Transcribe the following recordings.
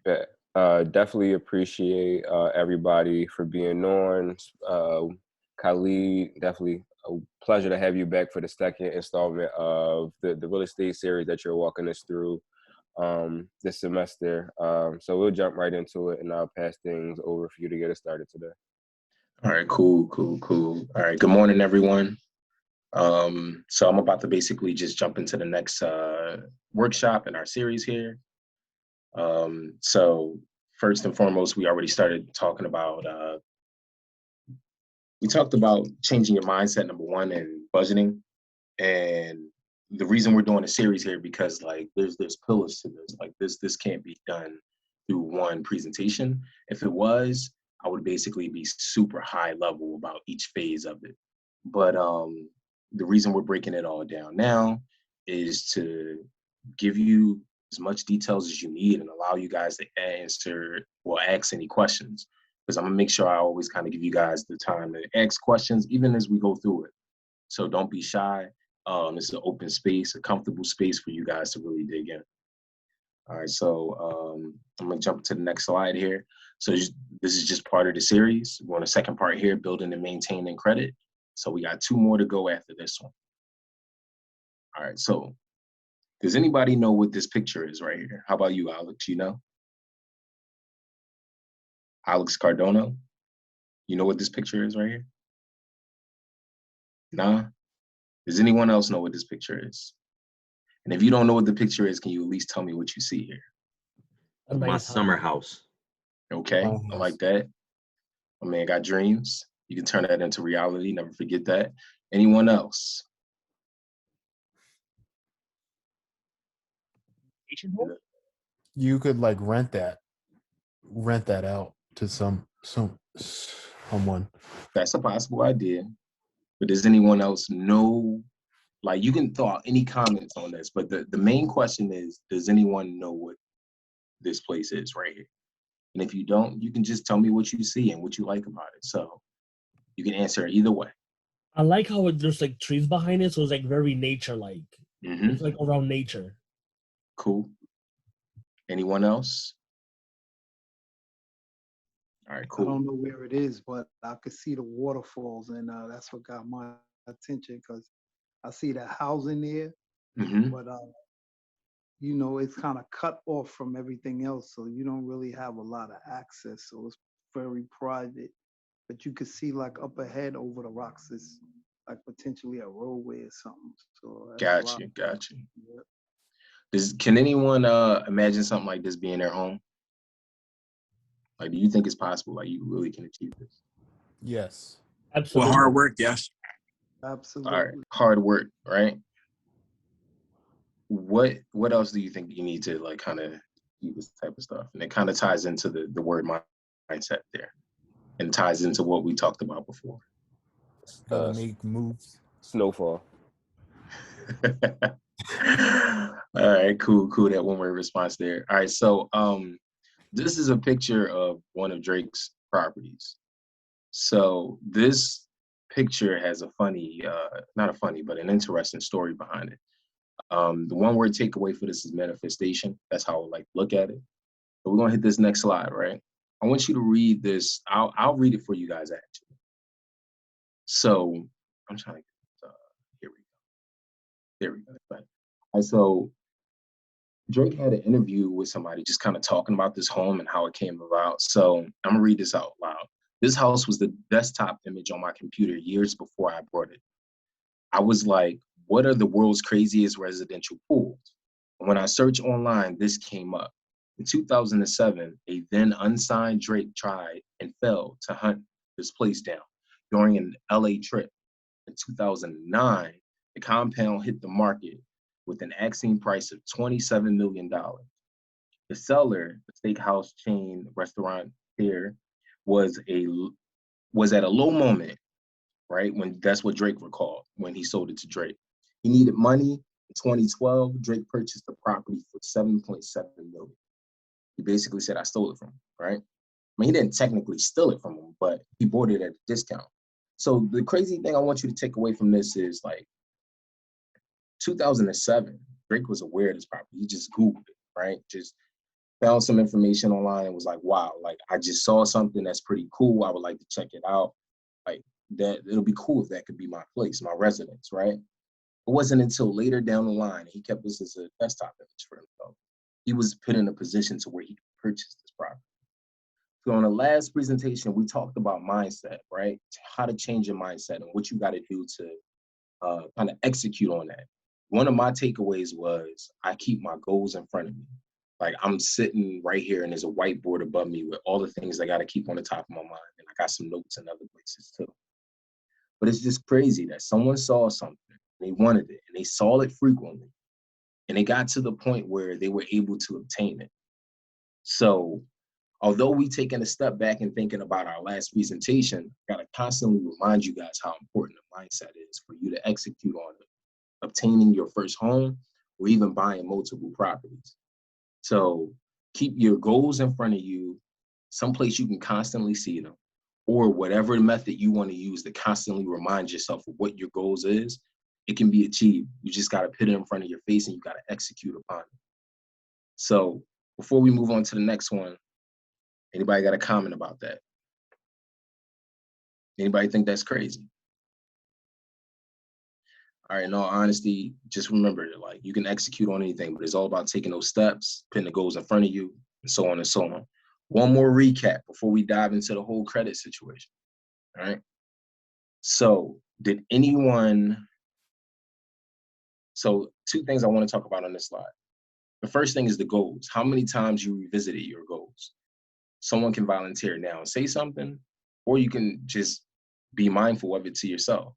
Yeah, definitely appreciate everybody for being on. Khalid, definitely a pleasure to have you back for the second installment of the real estate series that you're walking us through this semester. So we'll jump right into it, and I'll pass things over for you to get us started today. All right, cool. All right, good morning, everyone. So I'm about to basically just jump into the next workshop in our series here. So first and foremost, we already started talking about, we talked about changing your mindset, number one, and budgeting. And the reason we're doing a series here, because like there's pillars to this. Like this can't be done through one presentation. If it was, I would basically be super high level about each phase of it. But the reason we're breaking it all down now is to give you as much details as you need and allow you guys to answer or ask any questions. Because I'm gonna make sure I always kind of give you guys the time to ask questions, even as we go through it. So don't be shy. This is an open space, a comfortable space for you guys to really dig in. All right, so I'm gonna jump to the next slide here. So this is just part of the series. We're on the second part here, building and maintaining credit. So we got 2 more to go after this one. All right, so does anybody know what this picture is right here? How about you, Alex? You know? Alex Cardono? You know what this picture is right here? Nah? Does anyone else know what this picture is? And if you don't know what the picture is, can you at least tell me what you see here? My summer house. Okay, I like that. My man got dreams. You can turn that into reality. Never forget that. Anyone else? You could like rent that out to someone. That's a possible idea. But does anyone else know? Like, you can throw out any comments on this, but the main question is, does anyone know what this place is right here? And if you don't, you can just tell me what you see and what you like about it. So you can answer either way. I like how there's like trees behind it, so it's like very nature-like. Mm-hmm. It's like around nature. Cool. Anyone else? All right, cool. I don't know where it is, but I could see the waterfalls, and that's what got my attention because I see the housing there, Mm-hmm. but you know, it's kind of cut off from everything else, so you don't really have a lot of access. So it's very private, but you could see like up ahead over the rocks is like potentially a roadway or something. So that's Got you. Yeah. Can anyone imagine something like this being their home? Like, do you think it's possible? Like, you really can achieve this? Yes. Absolutely. Well, hard work, yes. Absolutely. All right, hard work, right? What else do you think you need to like kind of do this type of stuff? And it kind of ties into the word mindset there, and ties into what we talked about before. Gotta make moves. Snowfall. All right, cool. That one word response there. All right, so this is a picture of one of Drake's properties. So this picture has a funny, not a funny, but an interesting story behind it. The one word takeaway for this is manifestation. That's how I like to look at it. But we're gonna hit this next slide, right? I want you to read this. I'll read it for you guys actually. So I'm trying to get here we go. Right. And so Drake had an interview with somebody just kind of talking about this home and how it came about. So I'm gonna read this out loud. This house was the desktop image on my computer years before I bought it. I was like, what are the world's craziest residential pools? And when I searched online, this came up. In 2007, a then unsigned Drake tried and failed to hunt this place down during an LA trip. In 2009, the compound hit the market with an asking price of $27 million. The seller, the steakhouse chain restaurant here, was at a low moment, right? When that's what Drake recalled when he sold it to Drake. He needed money. In 2012, Drake purchased the property for $7.7 million. He basically said, I stole it from him, right? I mean, he didn't technically steal it from him, but he bought it at a discount. So the crazy thing I want you to take away from this is like 2007, Drake was aware of this property. He just Googled it, right? Just found some information online and was like, wow, like I just saw something that's pretty cool. I would like to check it out. Like that, it'll be cool if that could be my place, my residence, right? It wasn't until later down the line, he kept this as a desktop image for himself. He was put in a position to where he could purchase this property. So on the last presentation, we talked about mindset, right? How to change your mindset and what you got to do to kind of execute on that. One of my takeaways was I keep my goals in front of me. Like I'm sitting right here and there's a whiteboard above me with all the things I got to keep on the top of my mind. And I got some notes in other places too. But it's just crazy that someone saw something, they wanted it, and they saw it frequently. And they got to the point where they were able to obtain it. So although we taking a step back and thinking about our last presentation, I gotta constantly remind you guys how important the mindset is for you to execute on it, obtaining your first home or even buying multiple properties. So keep your goals in front of you, someplace you can constantly see them, or whatever method you want to use to constantly remind yourself of what your goals is. It can be achieved. You just got to put it in front of your face and you got to execute upon it. So before we move on to the next one, anybody got a comment about that? Anybody think that's crazy? All right, in all honesty, just remember, like, you can execute on anything, but it's all about taking those steps, putting the goals in front of you, and so on and so on. One more recap before we dive into the whole credit situation, all right? So two things I want to talk about on this slide. The first thing is the goals. How many times you revisited your goals? Someone can volunteer now and say something, or you can just be mindful of it to yourself.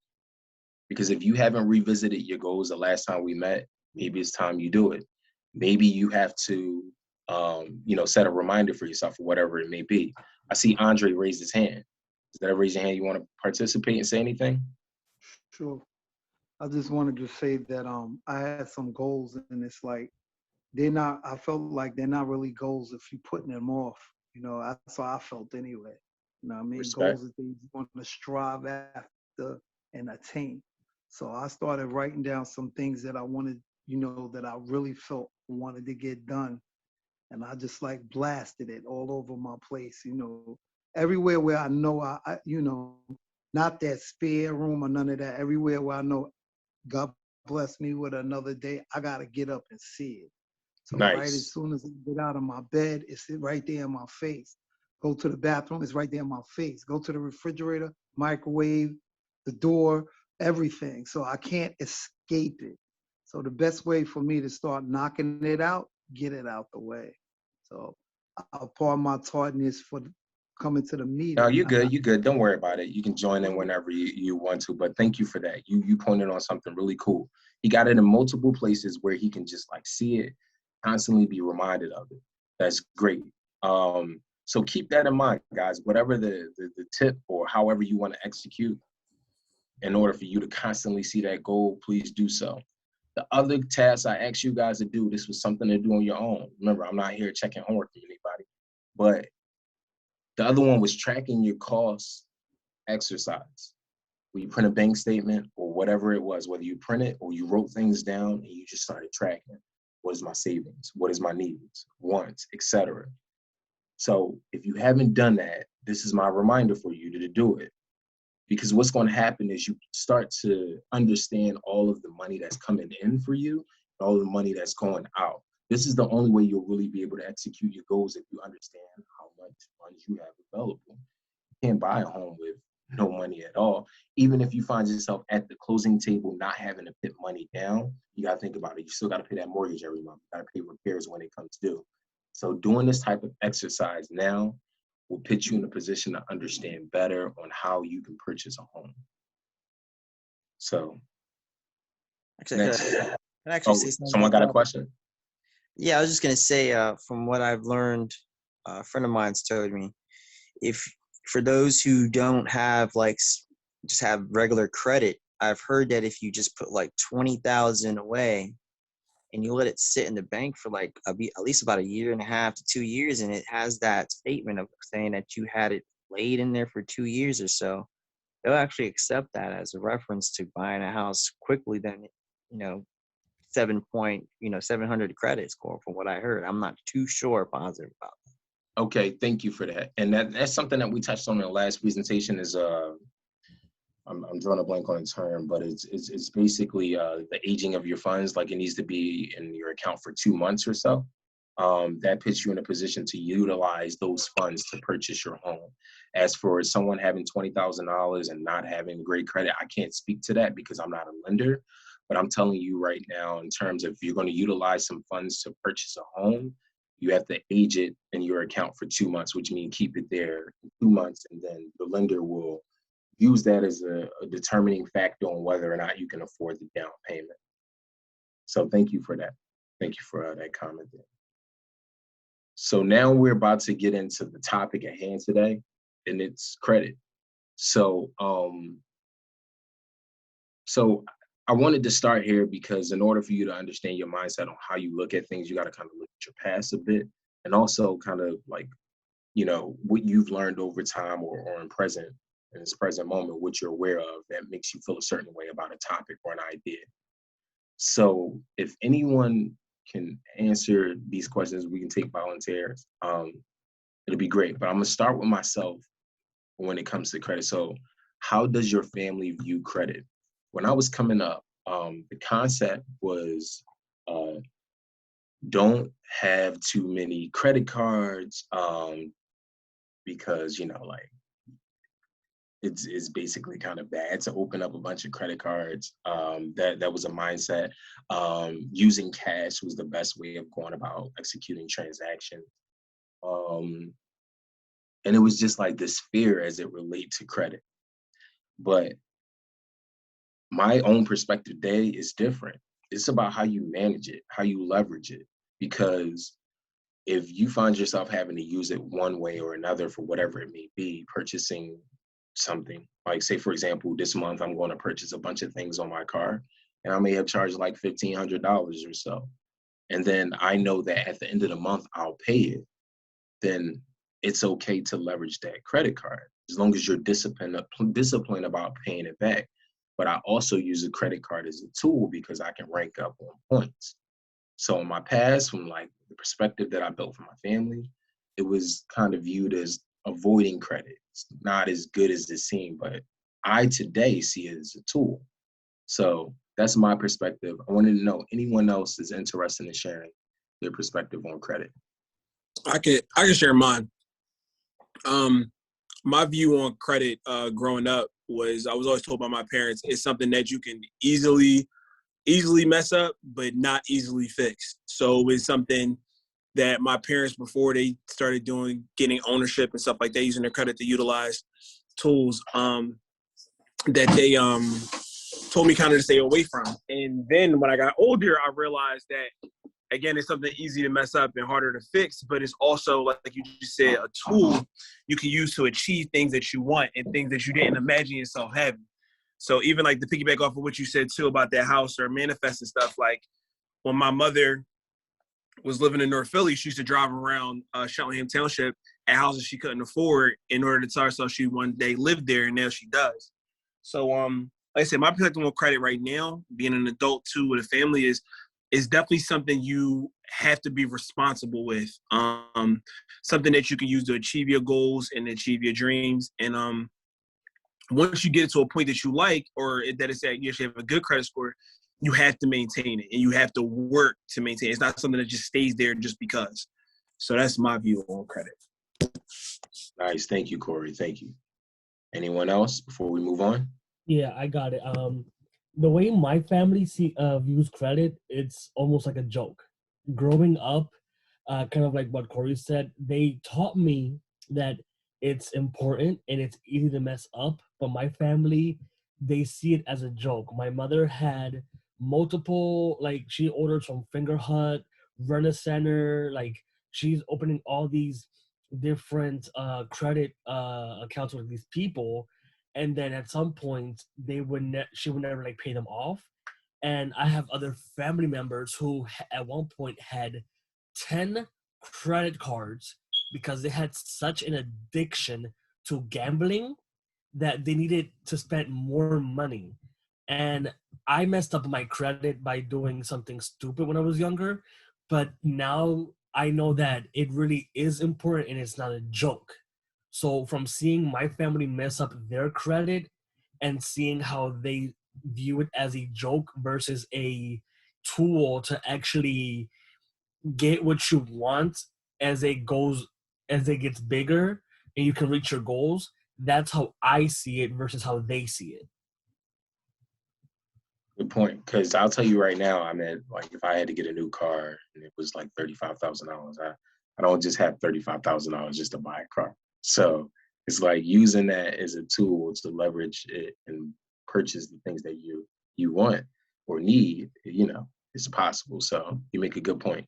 Because if you haven't revisited your goals the last time we met, maybe it's time you do it. Maybe you have to, set a reminder for yourself or whatever it may be. I see Andre raise his hand. Is that a raise your hand? You want to participate and say anything? Sure. I just wanted to say that I had some goals, and it's like I felt like they're not really goals if you're putting them off. That's how I felt anyway. You know what I mean? Respect. Goals are things you want to strive after and attain. So I started writing down some things that I wanted, that I really felt wanted to get done. And I just like blasted it all over my place, everywhere where I know not that spare room or none of that, everywhere where I know God bless me with another day, I got to get up and see it. So right as Nice. soon as I get out of my bed, it's right there in my face. Go to the bathroom, it's right there in my face. Go to the refrigerator, microwave, the door, everything. So I can't escape it. So the best way for me to start knocking it out, get it out the way. So I'll pardon my tardiness for coming to the meeting. No, you're good. You're good. Don't worry about it. You can join in whenever you want to. But thank you for that. You pointed on something really cool. He got it in multiple places where he can just like see it, constantly be reminded of it. That's great. So keep that in mind, guys. Whatever the tip or however you want to execute, in order for you to constantly see that goal, please do so. The other task I asked you guys to do, this was something to do on your own. Remember, I'm not here checking homework for anybody, but the other one was tracking your costs exercise. Where you print a bank statement or whatever it was, whether you print it or you wrote things down and you just started tracking. What is my savings? What is my needs, wants, etc. So if you haven't done that, this is my reminder for you to do it. Because what's going to happen is you start to understand all of the money that's coming in for you, all the money that's going out. This is the only way you'll really be able to execute your goals if you understand how much funds you have available. You can't buy a home with no money at all. Even if you find yourself at the closing table not having to put money down, you got to think about it. You still got to pay that mortgage every month. You got to pay repairs when it comes due. So doing this type of exercise now will put you in a position to understand better on how you can purchase a home. So, Actually, next. can I actually say something Someone about got a that? question? Yeah, I was just gonna say, from what I've learned, a friend of mine's told me, if for those who don't have just have regular credit, I've heard that if you just put like 20,000 away and you let it sit in the bank for like at least about 1.5 to 2 years, and it has that statement of saying that you had it laid in there for 2 years or so, they'll actually accept that as a reference to buying a house quickly than 700 credit score from what I heard. I'm not too sure positive about that. Okay, thank you for that. And that's something that we touched on in the last presentation is I'm drawing a blank on the term, but it's basically the aging of your funds. Like, it needs to be in your account for 2 months or so. That puts you in a position to utilize those funds to purchase your home. As for someone having $20,000 and not having great credit, I can't speak to that because I'm not a lender. But I'm telling you right now, in terms of, if you're going to utilize some funds to purchase a home, you have to age it in your account for 2 months, which means keep it there 2 months, and then the lender will use that as a determining factor on whether or not you can afford the down payment. So thank you for that. Thank you for that comment there. So now we're about to get into the topic at hand today, and it's credit. So I wanted to start here because in order for you to understand your mindset on how you look at things, you got to kind of look at your past a bit, and also kind of like, what you've learned over time or in this present moment, what you're aware of that makes you feel a certain way about a topic or an idea. So if anyone can answer these questions, we can take volunteers. It'll be great. But I'm gonna start with myself when it comes to credit. So how does your family view credit? When I was coming up, the concept was don't have too many credit cards because, like, it's basically kind of bad to open up a bunch of credit cards. That was a mindset. Using cash was the best way of going about executing transactions. And it was just like this fear as it relates to credit. But my own perspective today is different. It's about how you manage it, how you leverage it. Because if you find yourself having to use it one way or another for whatever it may be, purchasing something, like, say, for example, this month I'm going to purchase a bunch of things on my car, and I may have charged like $1,500 or so. And then I know that at the end of the month I'll pay it. Then it's okay to leverage that credit card as long as you're disciplined about paying it back. But I also use a credit card as a tool because I can rank up on points. So in my past, from like the perspective that I built for my family, it was kind of viewed as avoiding credit. It's not as good as it seemed, but I today see it as a tool. So that's my perspective. I wanted to know anyone else is interested in sharing their perspective on credit. I can share mine. My view on credit growing up was, I was always told by my parents, it's something that you can easily mess up, but not easily fix. So it's something that my parents, before they started getting ownership and stuff like that, using their credit to utilize tools, that they told me kind of to stay away from. And then when I got older, I realized that, again, it's something easy to mess up and harder to fix, but it's also, like you just said, a tool you can use to achieve things that you want and things that you didn't imagine yourself having. So even like to piggyback off of what you said too about that house or manifesting stuff, like when my mother was living in North Philly, she used to drive around Cheltenham Township at houses she couldn't afford in order to tell herself she one day lived there, and now she does. So like I said, my perspective on credit right now, being an adult too with a family, is definitely something you have to be responsible with. Something that you can use to achieve your goals and achieve your dreams. And once you get it to a point that you like, or that it's that you actually have a good credit score, you have to maintain it and you have to work to maintain it. It's not something that just stays there just because. So that's my view on credit. Nice. Thank you, Corey. Thank you. Anyone else before we move on? Yeah, I got it. The way my family views credit, it's almost like a joke. Growing up, kind of like what Corey said, they taught me that it's important and it's easy to mess up, but my family, they see it as a joke. My mother had multiple, like, she orders from Finger Hut, Rena Center, like, she's opening all these different credit accounts with these people, and then at some point she would never like pay them off. And I have other family members who at one point had 10 credit cards because they had such an addiction to gambling that they needed to spend more money. And I messed up my credit by doing something stupid when I was younger, but now I know that it really is important and it's not a joke. So from seeing my family mess up their credit and seeing how they view it as a joke versus a tool to actually get what you want as it goes, as it gets bigger and you can reach your goals, that's how I see it versus how they see it. Good point. Because I'll tell you right now, I mean, like if I had to get a new car and it was like $35,000, I don't just have $35,000 just to buy a car. So it's like using that as a tool to leverage it and purchase the things that you want or need. It's possible. So you make a good point.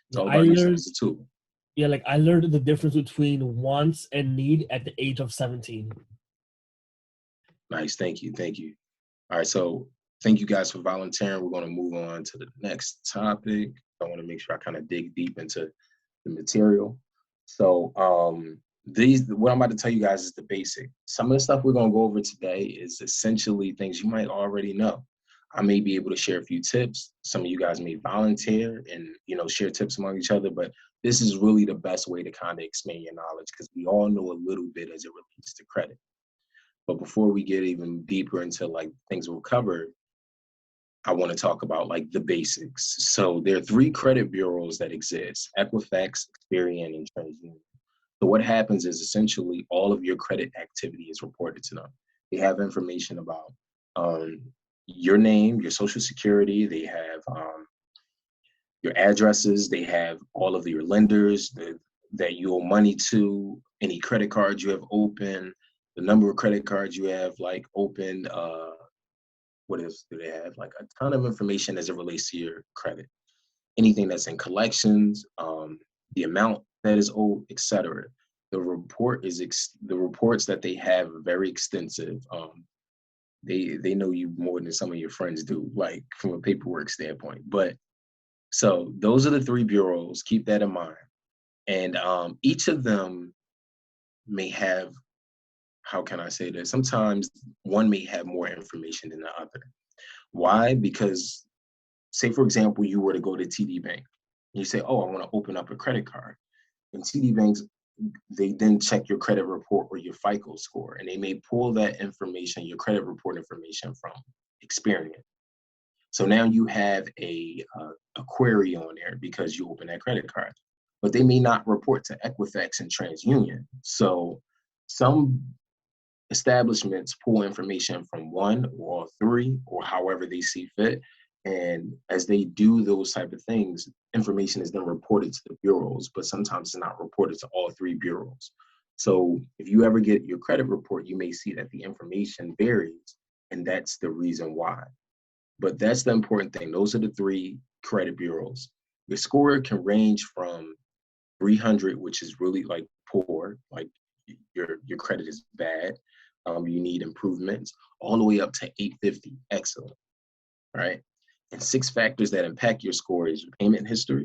It's Yeah, all I about using it learned as a tool. yeah, like I learned the difference between wants and need at the age of 17. Nice. Thank you. Thank you. All right. So thank you guys for volunteering. We're going to move on to the next topic. I want to make sure I kind of dig deep into the material. So what I'm about to tell you guys is the basic. Some of the stuff we're going to go over today is essentially things you might already know. I may be able to share a few tips. Some of you guys may volunteer and share tips among each other, but this is really the best way to kind of expand your knowledge because we all know a little bit as it relates to credit. But before we get even deeper into like things we'll cover, I want to talk about like the basics. So there are 3 credit bureaus that exist: Equifax, Experian, and TransUnion. So what happens is essentially all of your credit activity is reported to them. They have information about your name, your social security. They have your addresses. They have all of your lenders that you owe money to, any credit cards you have open, the number of credit cards you have like open. What else do they have? Like a ton of information as it relates to your credit. Anything that's in collections, the amount that is owed, etc. The reports that they have are very extensive. They know you more than some of your friends do, like from a paperwork standpoint. But so those are the 3 bureaus. Keep that in mind. And each of them may have, how can I say this? Sometimes one may have more information than the other. Why? Because say, for example, you were to go to TD Bank and you say, oh, I want to open up a credit card. And TD Banks, they then check your credit report or your FICO score, and they may pull that information, your credit report information from Experian. So now you have a query on there because you open that credit card, but they may not report to Equifax and TransUnion. So some establishments pull information from 1 or all 3 or however they see fit. And as they do those type of things, information is then reported to the bureaus, but sometimes it's not reported to all 3 bureaus. So if you ever get your credit report, you may see that the information varies, and that's the reason why. But that's the important thing. Those are the 3 credit bureaus. Your score can range from 300, which is really like poor, like your credit is bad, you need improvements, all the way up to 850, excellent, right? And 6 factors that impact your score is your payment history.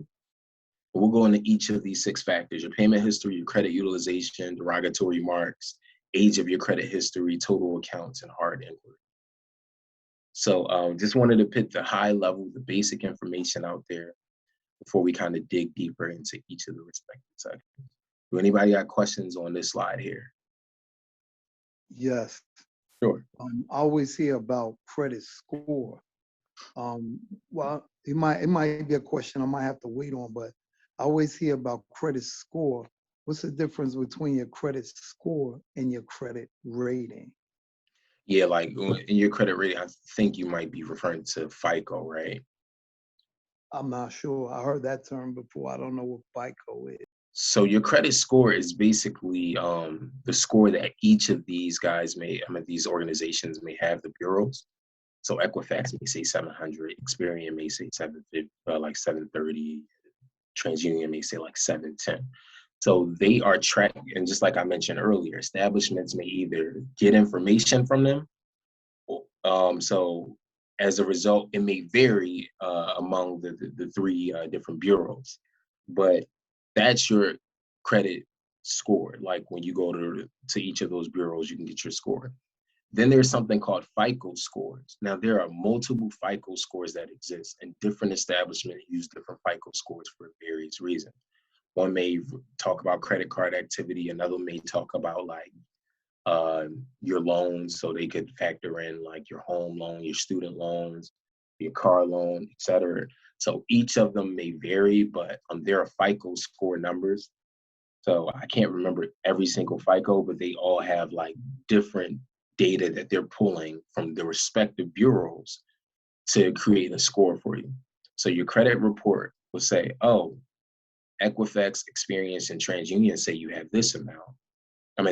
And we'll go into each of these 6 factors: your payment history, your credit utilization, derogatory marks, age of your credit history, total accounts, and hard inquiry. So just wanted to put the high level, the basic information out there before we kind of dig deeper into each of the respective sections. Do anybody got questions on this slide here? Yes. Sure. I always hear about credit score. Well, it might be a question I might have to wait on, but I always hear about credit score. What's the difference between your credit score and your credit rating? Yeah, like in your credit rating, I think you might be referring to FICO, right? I'm not sure. I heard that term before. I don't know what FICO is. So your credit score is basically the score that each of these guys these organizations may have, the bureaus. So Equifax may say 700, Experian may say 750, like 730, TransUnion may say like 710. So they are tracking, and just like I mentioned earlier, establishments may either get information from them. So as a result, it may vary among the 3 different bureaus, but that's your credit score. Like when you go to each of those bureaus, you can get your score. Then there's something called FICO scores. Now, there are multiple FICO scores that exist, and different establishments use different FICO scores for various reasons. One may talk about credit card activity, another may talk about like your loans, so they could factor in like your home loan, your student loans, your car loan, etc. So each of them may vary, but there are FICO score numbers. So I can't remember every single FICO, but they all have like different data that they're pulling from the respective bureaus to create a score for you. So your credit report will say, oh, Equifax, Experience, and TransUnion say you have this amount.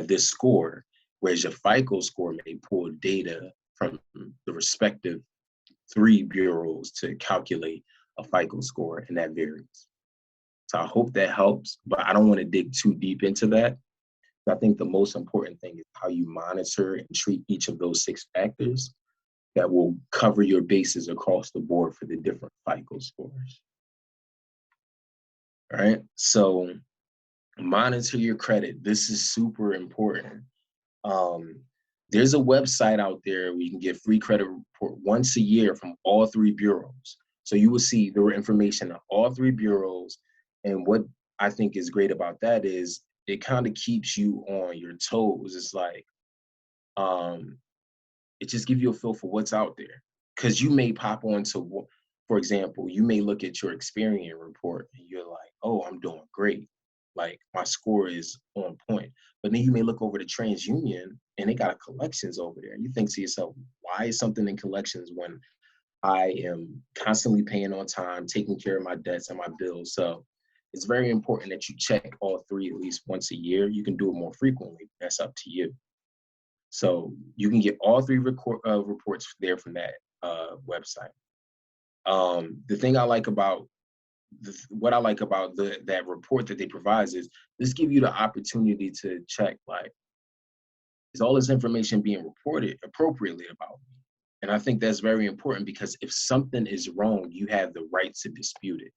This score, whereas your FICO score may pull data from the respective 3 bureaus to calculate a FICO score, and that varies. So I hope that helps, but I don't want to dig too deep into that. I think the most important thing is how you monitor and treat each of those 6 factors that will cover your bases across the board for the different FICO scores. All right, so monitor your credit. This is super important. There's a website out there where you can get free credit report once a year from all 3 bureaus. So you will see there were information on all 3 bureaus. And what I think is great about that is it kind of keeps you on your toes. It's like, it just gives you a feel for what's out there. Because you may pop onto, for example, you may look at your Experian report and you're like, oh, I'm doing great. Like my score is on point. But then you may look over to TransUnion and they got collections over there. You think to yourself, why is something in collections when I am constantly paying on time, taking care of my debts and my bills? So it's very important that you check all 3 at least once a year. You can do it more frequently. That's up to you. So you can get all 3 reports there from that website. The thing I like about what I like about that report that they provide is this give you the opportunity to check, like, is all this information being reported appropriately about me? And I think that's very important because if something is wrong, you have the right to dispute it.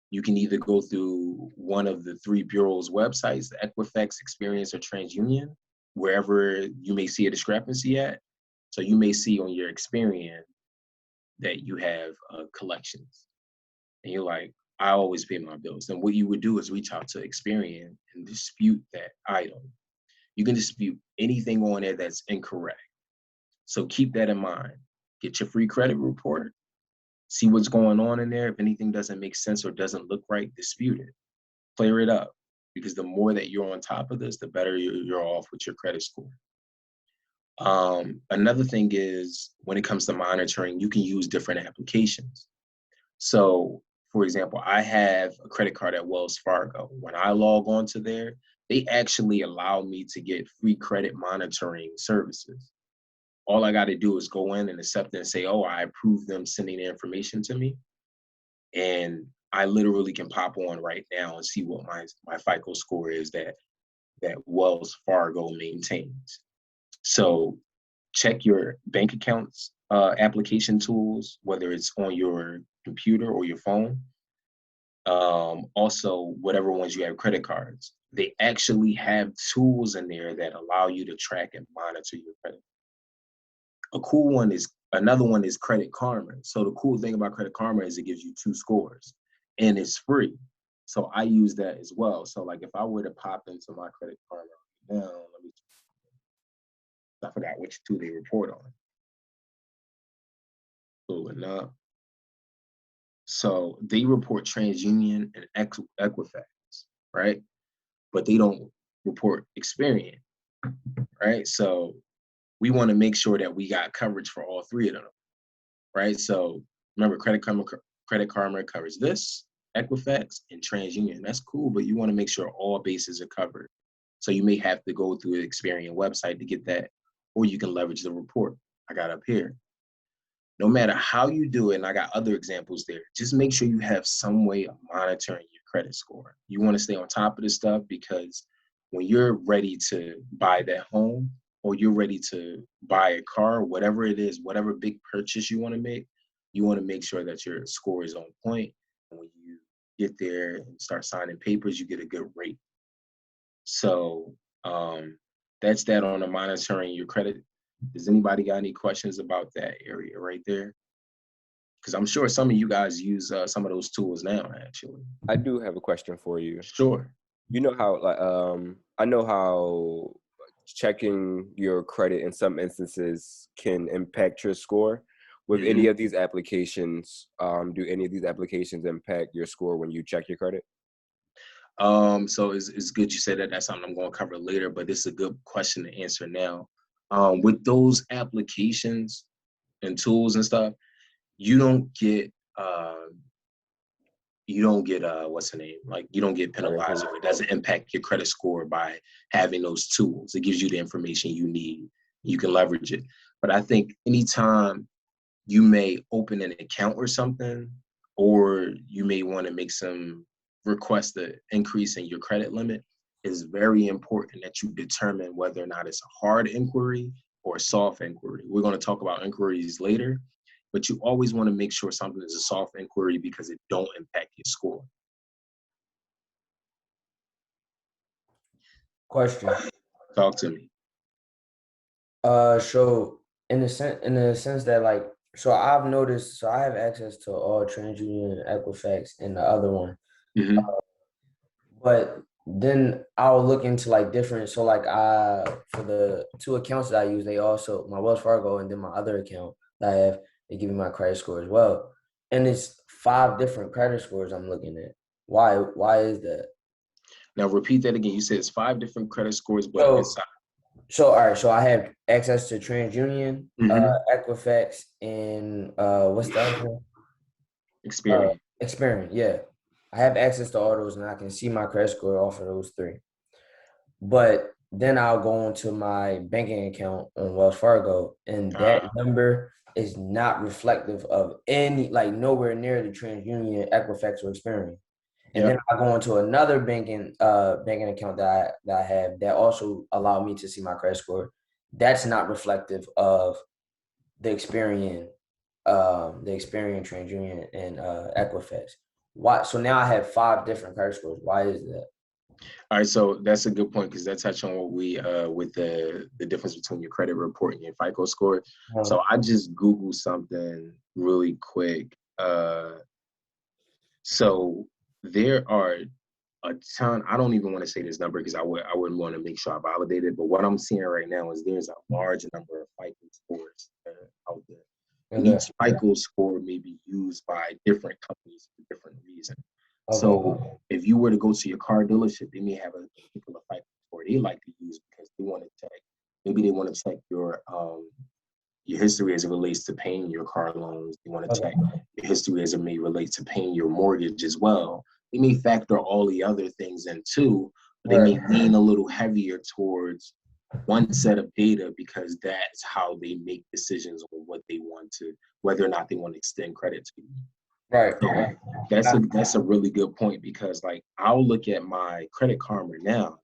You can either go through one of the 3 bureaus' websites, the Equifax, Experience, or TransUnion, wherever you may see a discrepancy at. So you may see on your Experian that you have collections. And you're like, I always pay my bills. And what you would do is reach out to Experian and dispute that item. You can dispute anything on there that's incorrect. So keep that in mind. Get your free credit report. See what's going on in there. If anything doesn't make sense or doesn't look right, dispute it. Clear it up. Because the more that you're on top of this, the better you're off with your credit score. Another thing is when it comes to monitoring, you can use different applications. So, for example, I have a credit card at Wells Fargo. When I log on to there, they actually allow me to get free credit monitoring services. All I got to do is go in and accept it and say, oh, I approve them sending the information to me. And I literally can pop on right now and see what my FICO score is that Wells Fargo maintains. So check your bank accounts application tools, whether it's on your computer or your phone. Also, whatever ones you have credit cards, they actually have tools in there that allow you to track and monitor your credit. Another one is Credit Karma. So the cool thing about Credit Karma is it gives you 2 scores and it's free. So I use that as well. So like if I were to pop into my Credit Karma now, I forgot which 2 they report on. Pulling up. So they report TransUnion and Equifax, right? But they don't report Experian, right? So we want to make sure that we got coverage for all 3 of them, right? So remember, Credit Karma covers this, Equifax, and TransUnion. That's cool, but you want to make sure all bases are covered. So you may have to go through the Experian website to get that, or you can leverage the report I got up here. No matter how you do it, and I got other examples there, just make sure you have some way of monitoring your credit score. You want to stay on top of this stuff because when you're ready to buy that home or you're ready to buy a car, whatever it is, whatever big purchase you want to make sure that your score is on point. And when you get there and start signing papers, you get a good rate. So that's that on the monitoring your credit. Does anybody got any questions about that area right there? Because I'm sure some of you guys use some of those tools now, actually. I do have a question for you. Sure. You know how, like, I know how checking your credit in some instances can impact your score. With any of these applications, do any of these applications impact your score when you check your credit? So it's good you said that. That's something I'm going to cover later, but it's a good question to answer now. With those applications and tools and stuff, you don't get what's the name? Like, you don't get penalized, or it doesn't impact your credit score by having those tools. It gives you the information you need. You can leverage it. But I think anytime you may open an account or something, or you may want to make some request an increase in your credit limit, it's very important that you determine whether or not it's a hard inquiry or a soft inquiry. We're going to talk about inquiries later, but you always want to make sure something is a soft inquiry because it don't impact your score. Question. Talk to me. So in the sense that, like, so I've noticed, so I have access to all TransUnion, Equifax, and the other one. But then I'll look into like different. So like for the two accounts that I use, they also, my Wells Fargo and then my other account that I have, they give me my credit score as well. And it's 5 different credit scores I'm looking at. Why is that? Now repeat that again. You said it's 5 different credit scores, but inside. So all right, so I have access to TransUnion, Equifax, and what's the other one? Experian. Experian, yeah. I have access to all those, and I can see my credit score off of those 3. But then I'll go into my banking account on Wells Fargo, and that number is not reflective of any, like, nowhere near the TransUnion, Equifax, or Experian. And then I go into another banking account that I have that also allow me to see my credit score. That's not reflective of the Experian, TransUnion, and Equifax. Why? So now I have 5 different credit scores. Why is that? All right, so that's a good point, because that touched on what we with the difference between your credit report and your FICO score. So I just Googled something really quick. So there are a ton. I don't even want to say this number because I wouldn't want to make sure I validate it. But what I'm seeing right now is there's a large number of FICO scores out there. And each FICO score may be used by different companies for different reasons. So if you were to go to your car dealership, they may have a particular FICO score they like to use because they want to check. Maybe they want to check your history as it relates to paying your car loans. They want to check your history as it may relate to paying your mortgage as well. They may factor all the other things in too, but they may lean a little heavier towards one set of data because that's how they make decisions on what they want to, whether or not they want to extend credit to you. Right. So that's a really good point, because like I'll look at my Credit Karma now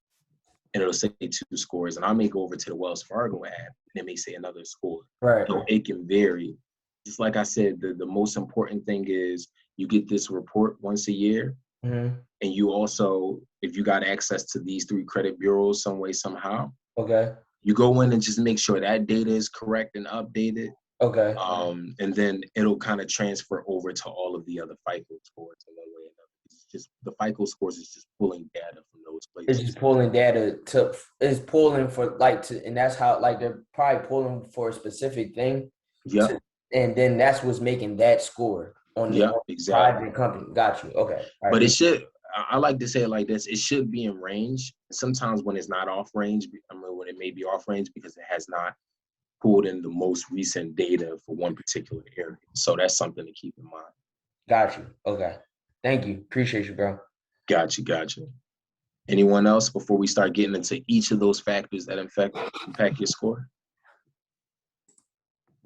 and it'll say 2 scores, and I may go over to the Wells Fargo app and it may say another score. Right. So it can vary. Just like I said, the most important thing is you get this report once a year. And you also, if you got access to these 3 credit bureaus some way, somehow, you go in and just make sure that data is correct and updated. And then it'll kind of transfer over to all of the other FICO scores in one way or another. It's just the FICO scores is just pulling data from those places. It's just pulling data it's pulling for and that's how, like, they're probably pulling for a specific thing. And then that's what's making that score on the private company. Got you. Okay. But it should, I like to say it like this, it should be in range. Sometimes when it's not off range, when it may be off range because it has not pulled in the most recent data for one particular area. So that's something to keep in mind. Got you. Okay. Thank you. Appreciate you, bro. Got you. Anyone else before we start getting into each of those factors that impact your score?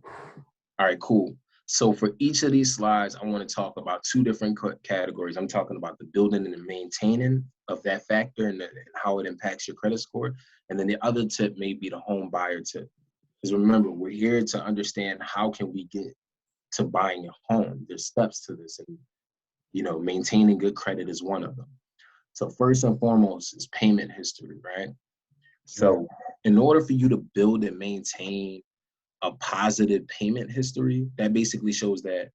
All right, cool. So for each of these slides, I want to talk about 2 different categories. I'm talking about the building and the maintaining of that factor and how it impacts your credit score. And then the other tip may be the home buyer tip. Because remember, we're here to understand how can we get to buying a home. There's steps to this, and maintaining good credit is one of them. So first and foremost is payment history, right? So in order for you to build and maintain a positive payment history, that basically shows that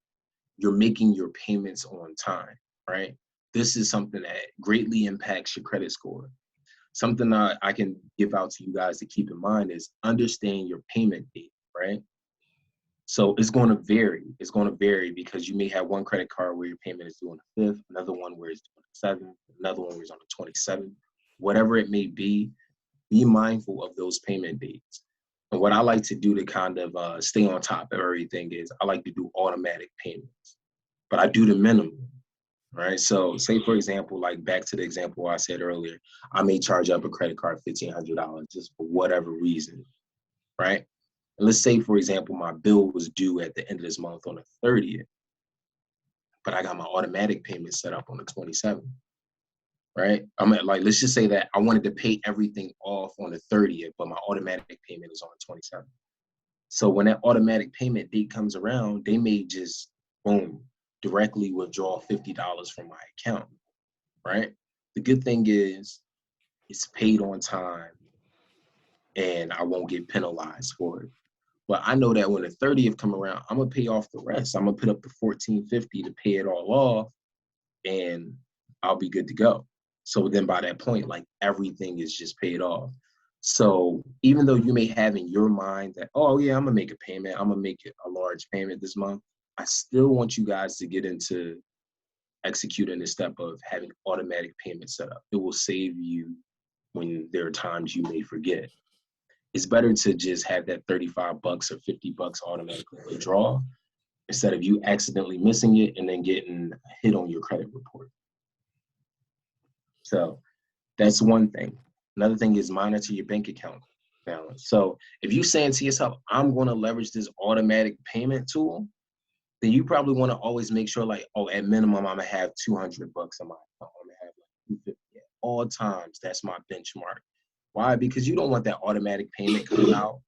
you're making your payments on time, right? This is something that greatly impacts your credit score. Something I can give out to you guys to keep in mind is understand your payment date, right? So it's going to vary. It's going to vary because you may have one credit card where your payment is due on the 5th, another one where it's due on the 7th, another one where it's on the 27th. Whatever it may be mindful of those payment dates. And what I like to do to kind of stay on top of everything is I like to do automatic payments, but I do the minimum, right? So say, for example, like back to the example I said earlier, I may charge up a credit card $1,500 just for whatever reason, right? And let's say, for example, my bill was due at the end of this month on the 30th, but I got my automatic payment set up on the 27th, right? I'm at, like, let's just say that I wanted to pay everything off on the 30th, but my automatic payment is on the 27th. So when that automatic payment date comes around, they may just, boom, directly withdraw $50 from my account, right? The good thing is it's paid on time and I won't get penalized for it. But I know that when the 30th come around, I'm gonna pay off the rest. I'm gonna put up the $1,450 to pay it all off and I'll be good to go. So then by that point, like everything is just paid off. So even though you may have in your mind that, oh yeah, I'm gonna make a payment, I'm gonna make it a large payment this month, I still want you guys to get into executing the step of having automatic payment set up. It will save you when there are times you may forget. It's better to just have that $35 or $50 automatically withdraw instead of you accidentally missing it and then getting a hit on your credit report. So that's one thing. Another thing is monitor your bank account balance. So if you're saying to yourself, I'm going to leverage this automatic payment tool, then you probably want to always make sure, like, oh, at minimum, I'm going to have $200 in my account. I'm going to have like $250 at all times. That's my benchmark. Why? Because you don't want that automatic payment coming out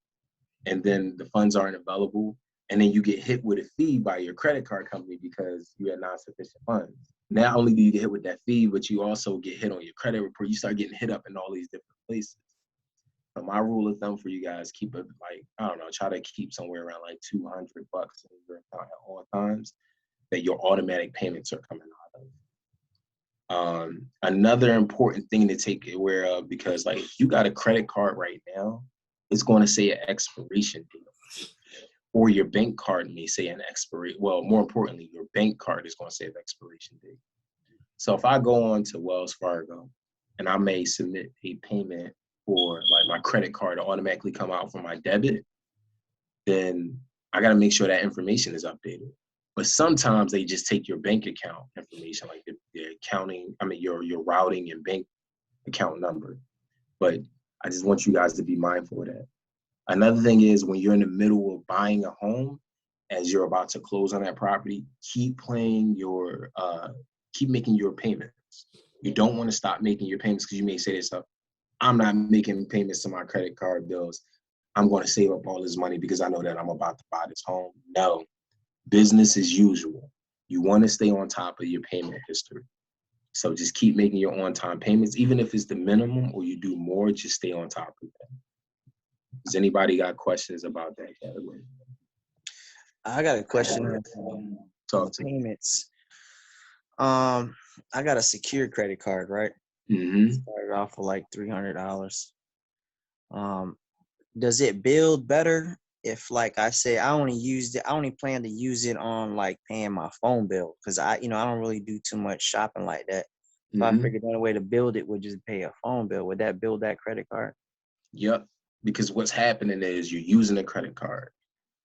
and then the funds aren't available. And then you get hit with a fee by your credit card company because you had not sufficient funds. Not only do you get hit with that fee, but you also get hit on your credit report. You start getting hit up in all these different places. So my rule of thumb for you guys, keep it like, I don't know, try to keep somewhere around like $200 in your account at all times that your automatic payments are coming out of. Another important thing to take aware of, because like if you got a credit card right now, it's going to say an expiration date. Or your bank card may say an expiration. Well, more importantly, your bank card is going to say an expiration date. So if I go on to Wells Fargo and I may submit a payment for like my credit card to automatically come out for my debit, then I got to make sure that information is updated. But sometimes they just take your bank account information, like the accounting, your routing and bank account number. But I just want you guys to be mindful of that. Another thing is when you're in the middle of buying a home, as you're about to close on that property, keep making your payments. You don't want to stop making your payments because you may say to yourself, I'm not making payments to my credit card bills. I'm going to save up all this money because I know that I'm about to buy this home. No, business as usual. You want to stay on top of your payment history. So just keep making your on-time payments. Even if it's the minimum or you do more, just stay on top of that. Does anybody got questions about that category? I got a question. Talk to payments. I got a secure credit card, right? Mm-hmm. Started off with like $300. Does it build better if, like I say, I only plan to use it on like paying my phone bill because I don't really do too much shopping like that. So I figured the only way to build it would just pay a phone bill. Would that build that credit card? Yep. Because what's happening is you're using a credit card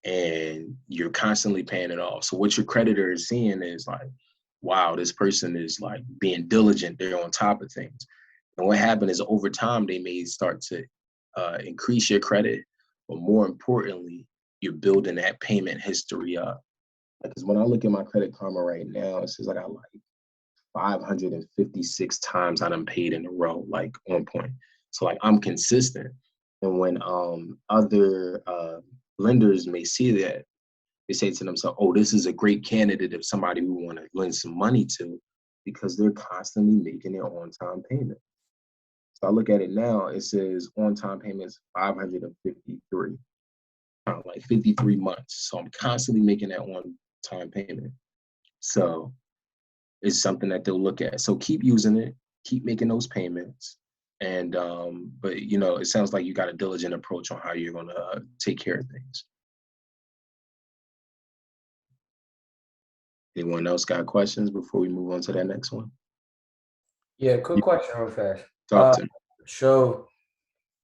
and you're constantly paying it off. So what your creditor is seeing is like, wow, this person is like being diligent. They're on top of things. And what happened is over time, they may start to increase your credit. But more importantly, you're building that payment history up. Because when I look at my Credit Karma right now, it says I got like 556 times I done paid in a row, like on point. So like I'm consistent. And when other lenders may see that, they say to themselves, oh, this is a great candidate of somebody we want to lend some money to because they're constantly making their on-time payment. So I look at it now, it says on-time payments 553. like 53 months. So I'm constantly making that one-time payment. So it's something that they'll look at. So keep using it, keep making those payments. And, but you know, it sounds like you got a diligent approach on how you're gonna take care of things. Anyone else got questions before we move on to that next one? Yeah, quick question real fast. Talk to me. So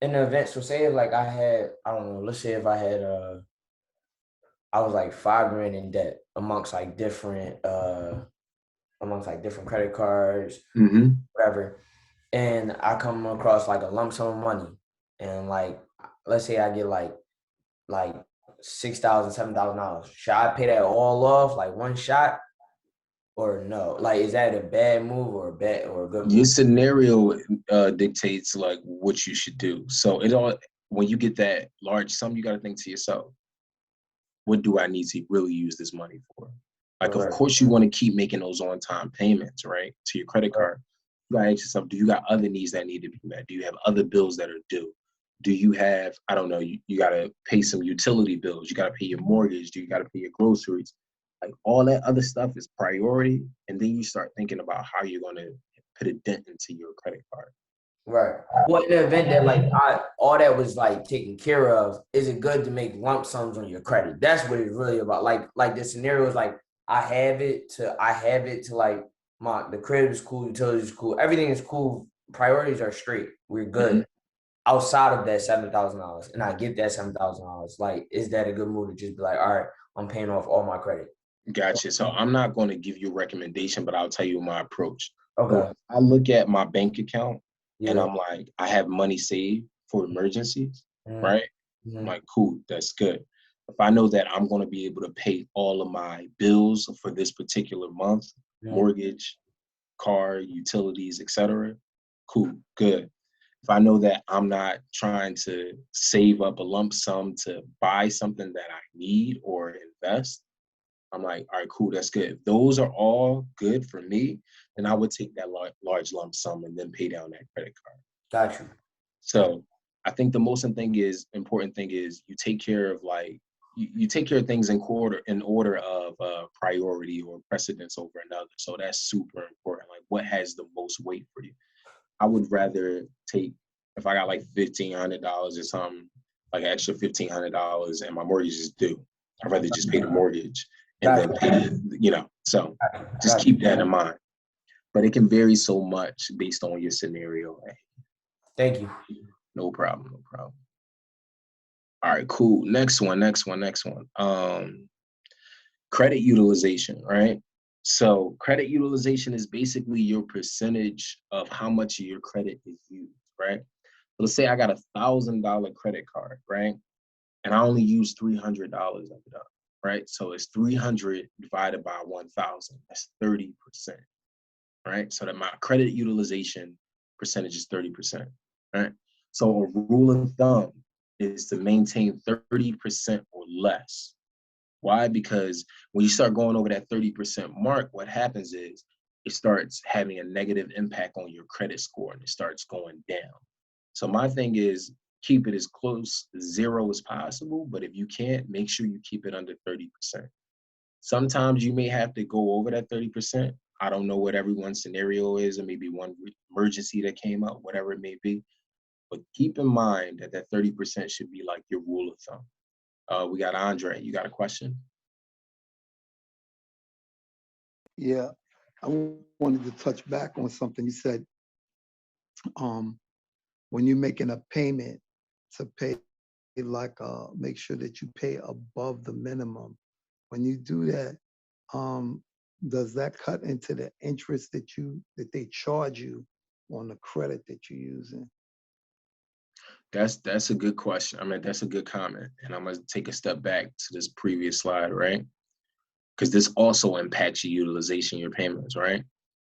in the event, so say if like I had, I don't know, let's say if I had I was like $5 grand in debt amongst like different credit cards, whatever. And I come across like a lump sum of money. And like let's say I get like $6,000, $7,000. Should I pay that all off like one shot? Or no? Like, is that a bad move or a good move? Your scenario dictates like what you should do. So it all, when you get that large sum, you got to think to yourself, what do I need to really use this money for? Like, of course, you want to keep making those on-time payments, right, to your credit card. You got to ask yourself, do you got other needs that need to be met? Do you have other bills that are due? Do you have, I don't know, you got to pay some utility bills. You got to pay your mortgage. Do you got to pay your groceries? Like, all that other stuff is priority. And then you start thinking about how you're going to put a dent into your credit card. Right. Well, in the event that like all that was like taken care of, is it good to make lump sums on your credit? That's what it's really about. Like the scenario is like I have it to like the crib is cool, utilities is cool, everything is cool. Priorities are straight. We're good. Outside of that $7,000, and I get that $7,000. Like, is that a good move to just be like, all right, I'm paying off all my credit? Gotcha. So I'm not going to give you a recommendation, but I'll tell you my approach. Okay. So I look at my bank account and I'm like, I have money saved for emergencies, right? I'm like, cool, that's good. If I know that I'm going to be able to pay all of my bills for this particular month, mortgage, car, utilities, etc., cool, good. If I know that I'm not trying to save up a lump sum to buy something that I need or invest, I'm like, all right, cool, that's good. If those are all good for me, then I would take that large lump sum and then pay down that credit card. Got you. So I think the most important thing is you take care of you take care of things in order of priority or precedence over another. So that's super important. Like, what has the most weight for you? I would rather take, if I got like $1,500 or something, like an extra $1,500 and my mortgage is due, I'd rather just pay the mortgage and then pay, so just keep that in mind. But it can vary so much based on your scenario. Thank you. No problem. All right, cool. Next one. Credit utilization, right? So credit utilization is basically your percentage of how much of your credit is used, right? Let's say I got $1,000 credit card, right? And I only use $300 of it up, right? So it's 300 divided by 1,000. That's 30%, right? So that my credit utilization percentage is 30%, right? So a rule of thumb is to maintain 30% or less. Why? Because when you start going over that 30% mark, what happens is it starts having a negative impact on your credit score and it starts going down. So my thing is keep it as close to zero as possible, but if you can't, make sure you keep it under 30%. Sometimes you may have to go over that 30%. I don't know what everyone's scenario is, or maybe one emergency that came up, whatever it may be. But keep in mind that 30% should be like your rule of thumb. We got Andre. You got a question? Yeah, I wanted to touch back on something you said. When you're making a payment to pay, make sure that you pay above the minimum. When you do that, does that cut into the interest that they charge you on the credit that you're using? That's a good question. I mean, that's a good comment. And I'm going to take a step back to this previous slide, right? Because this also impacts your utilization, your payments, right?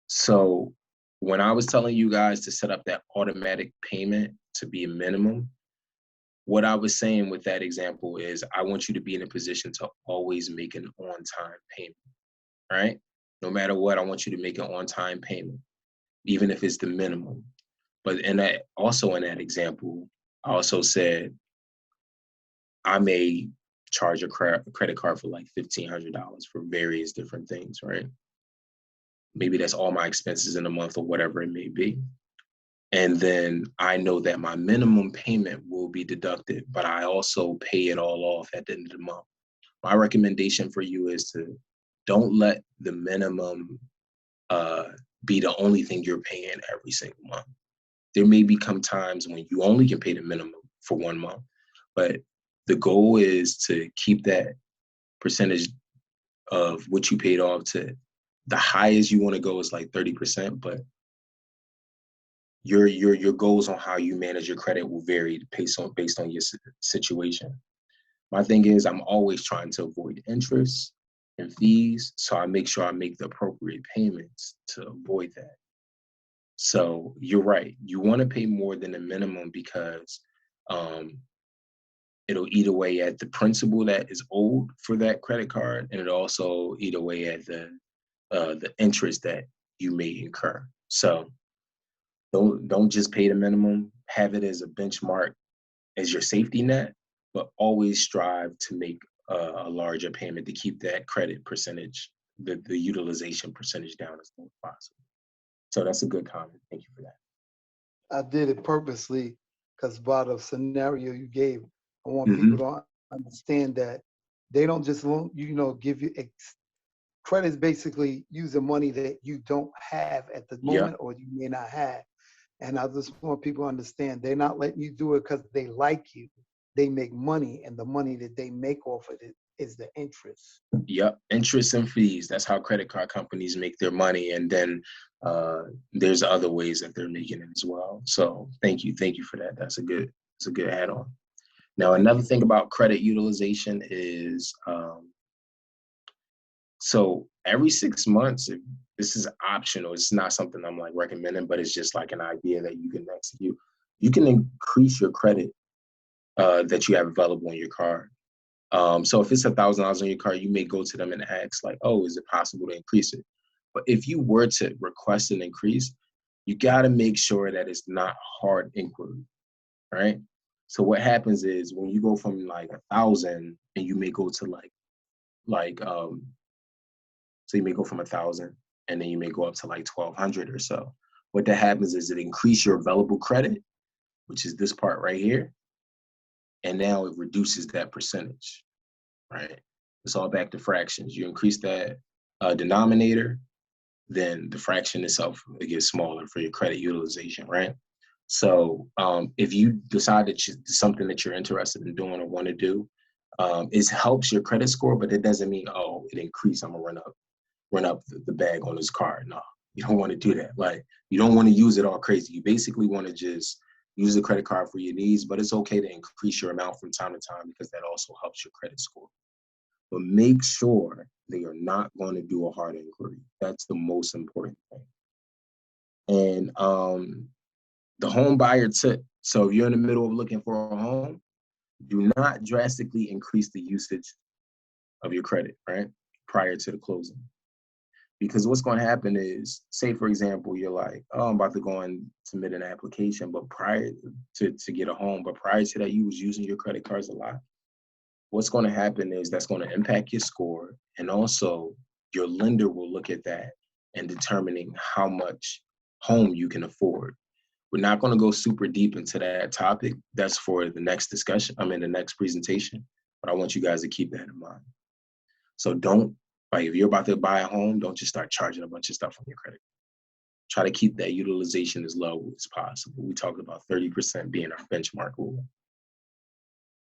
So when I was telling you guys to set up that automatic payment to be a minimum, what I was saying with that example is I want you to be in a position to always make an on-time payment, right? No matter what, I want you to make an on-time payment, even if it's the minimum. But in that example, I also said I may charge a credit card for like $1,500 for various different things, right? Maybe that's all my expenses in a month or whatever it may be. And then I know that my minimum payment will be deducted, but I also pay it all off at the end of the month. My recommendation for you is to don't let the minimum be the only thing you're paying every single month. There may become times when you only can pay the minimum for 1 month, but the goal is to keep that percentage of what you paid off to the highest you want to go is like 30%, but your goals on how you manage your credit will vary based on your situation. My thing is I'm always trying to avoid interest and fees, so I make sure I make the appropriate payments to avoid that. So you're right. You want to pay more than the minimum because it'll eat away at the principal that is owed for that credit card, and it'll also eat away at the interest that you may incur. So don't just pay the minimum. Have it as a benchmark as your safety net, but always strive to make a larger payment to keep that credit percentage, the utilization percentage down as low as possible. So that's a good comment. Thank you for that. I did it purposely because by the scenario you gave, I want people to understand that they don't just give you credit is basically using money that you don't have at the moment or you may not have. And I just want people to understand they're not letting you do it because they like you. They make money, and the money that they make off of it is the interest. Yep, interest and fees. That's how credit card companies make their money. And then there's other ways that they're making it as well. So thank you for that. That's a good add-on. Now, another thing about credit utilization is so every 6 months, this is optional. It's not something I'm like recommending, but it's just like an idea that you can execute. You can increase your credit that you have available on your card. So if it's $1,000 on your card, you may go to them and ask like, oh, is it possible to increase it? But if you were to request an increase, you got to make sure that it's not hard inquiry, right? So what happens is when you go from like 1,000 and you may go to so you may go from 1,000 and then you may go up to like 1,200 or so. What that happens is it increases your available credit, which is this part right here. And now it reduces that percentage, right? It's all back to fractions. You increase that denominator, then the fraction itself, it gets smaller for your credit utilization, right? So if you decide that it's something that you're interested in doing or want to do, it helps your credit score, but it doesn't mean, oh, it increased, I'm gonna run up the bag on this card. No, you don't want to do that. Like, you don't want to use it all crazy. You basically want to just use the credit card for your needs, but it's okay to increase your amount from time to time because that also helps your credit score. But make sure they are not going to do a hard inquiry. That's the most important thing. And the home buyer tip. So if you're in the middle of looking for a home, do not drastically increase the usage of your credit, right, prior to the closing. Because what's going to happen is, say, for example, you're like, oh, I'm about to go and submit an application, but prior to get a home, but prior to that, you was using your credit cards a lot. What's going to happen is that's going to impact your score. And also your lender will look at that and determining how much home you can afford. We're not going to go super deep into that topic. That's for the next discussion. The next presentation, but I want you guys to keep that in mind. So don't, like, if you're about to buy a home, don't just start charging a bunch of stuff on your credit. Try to keep that utilization as low as possible. We talked about 30% being our benchmark rule.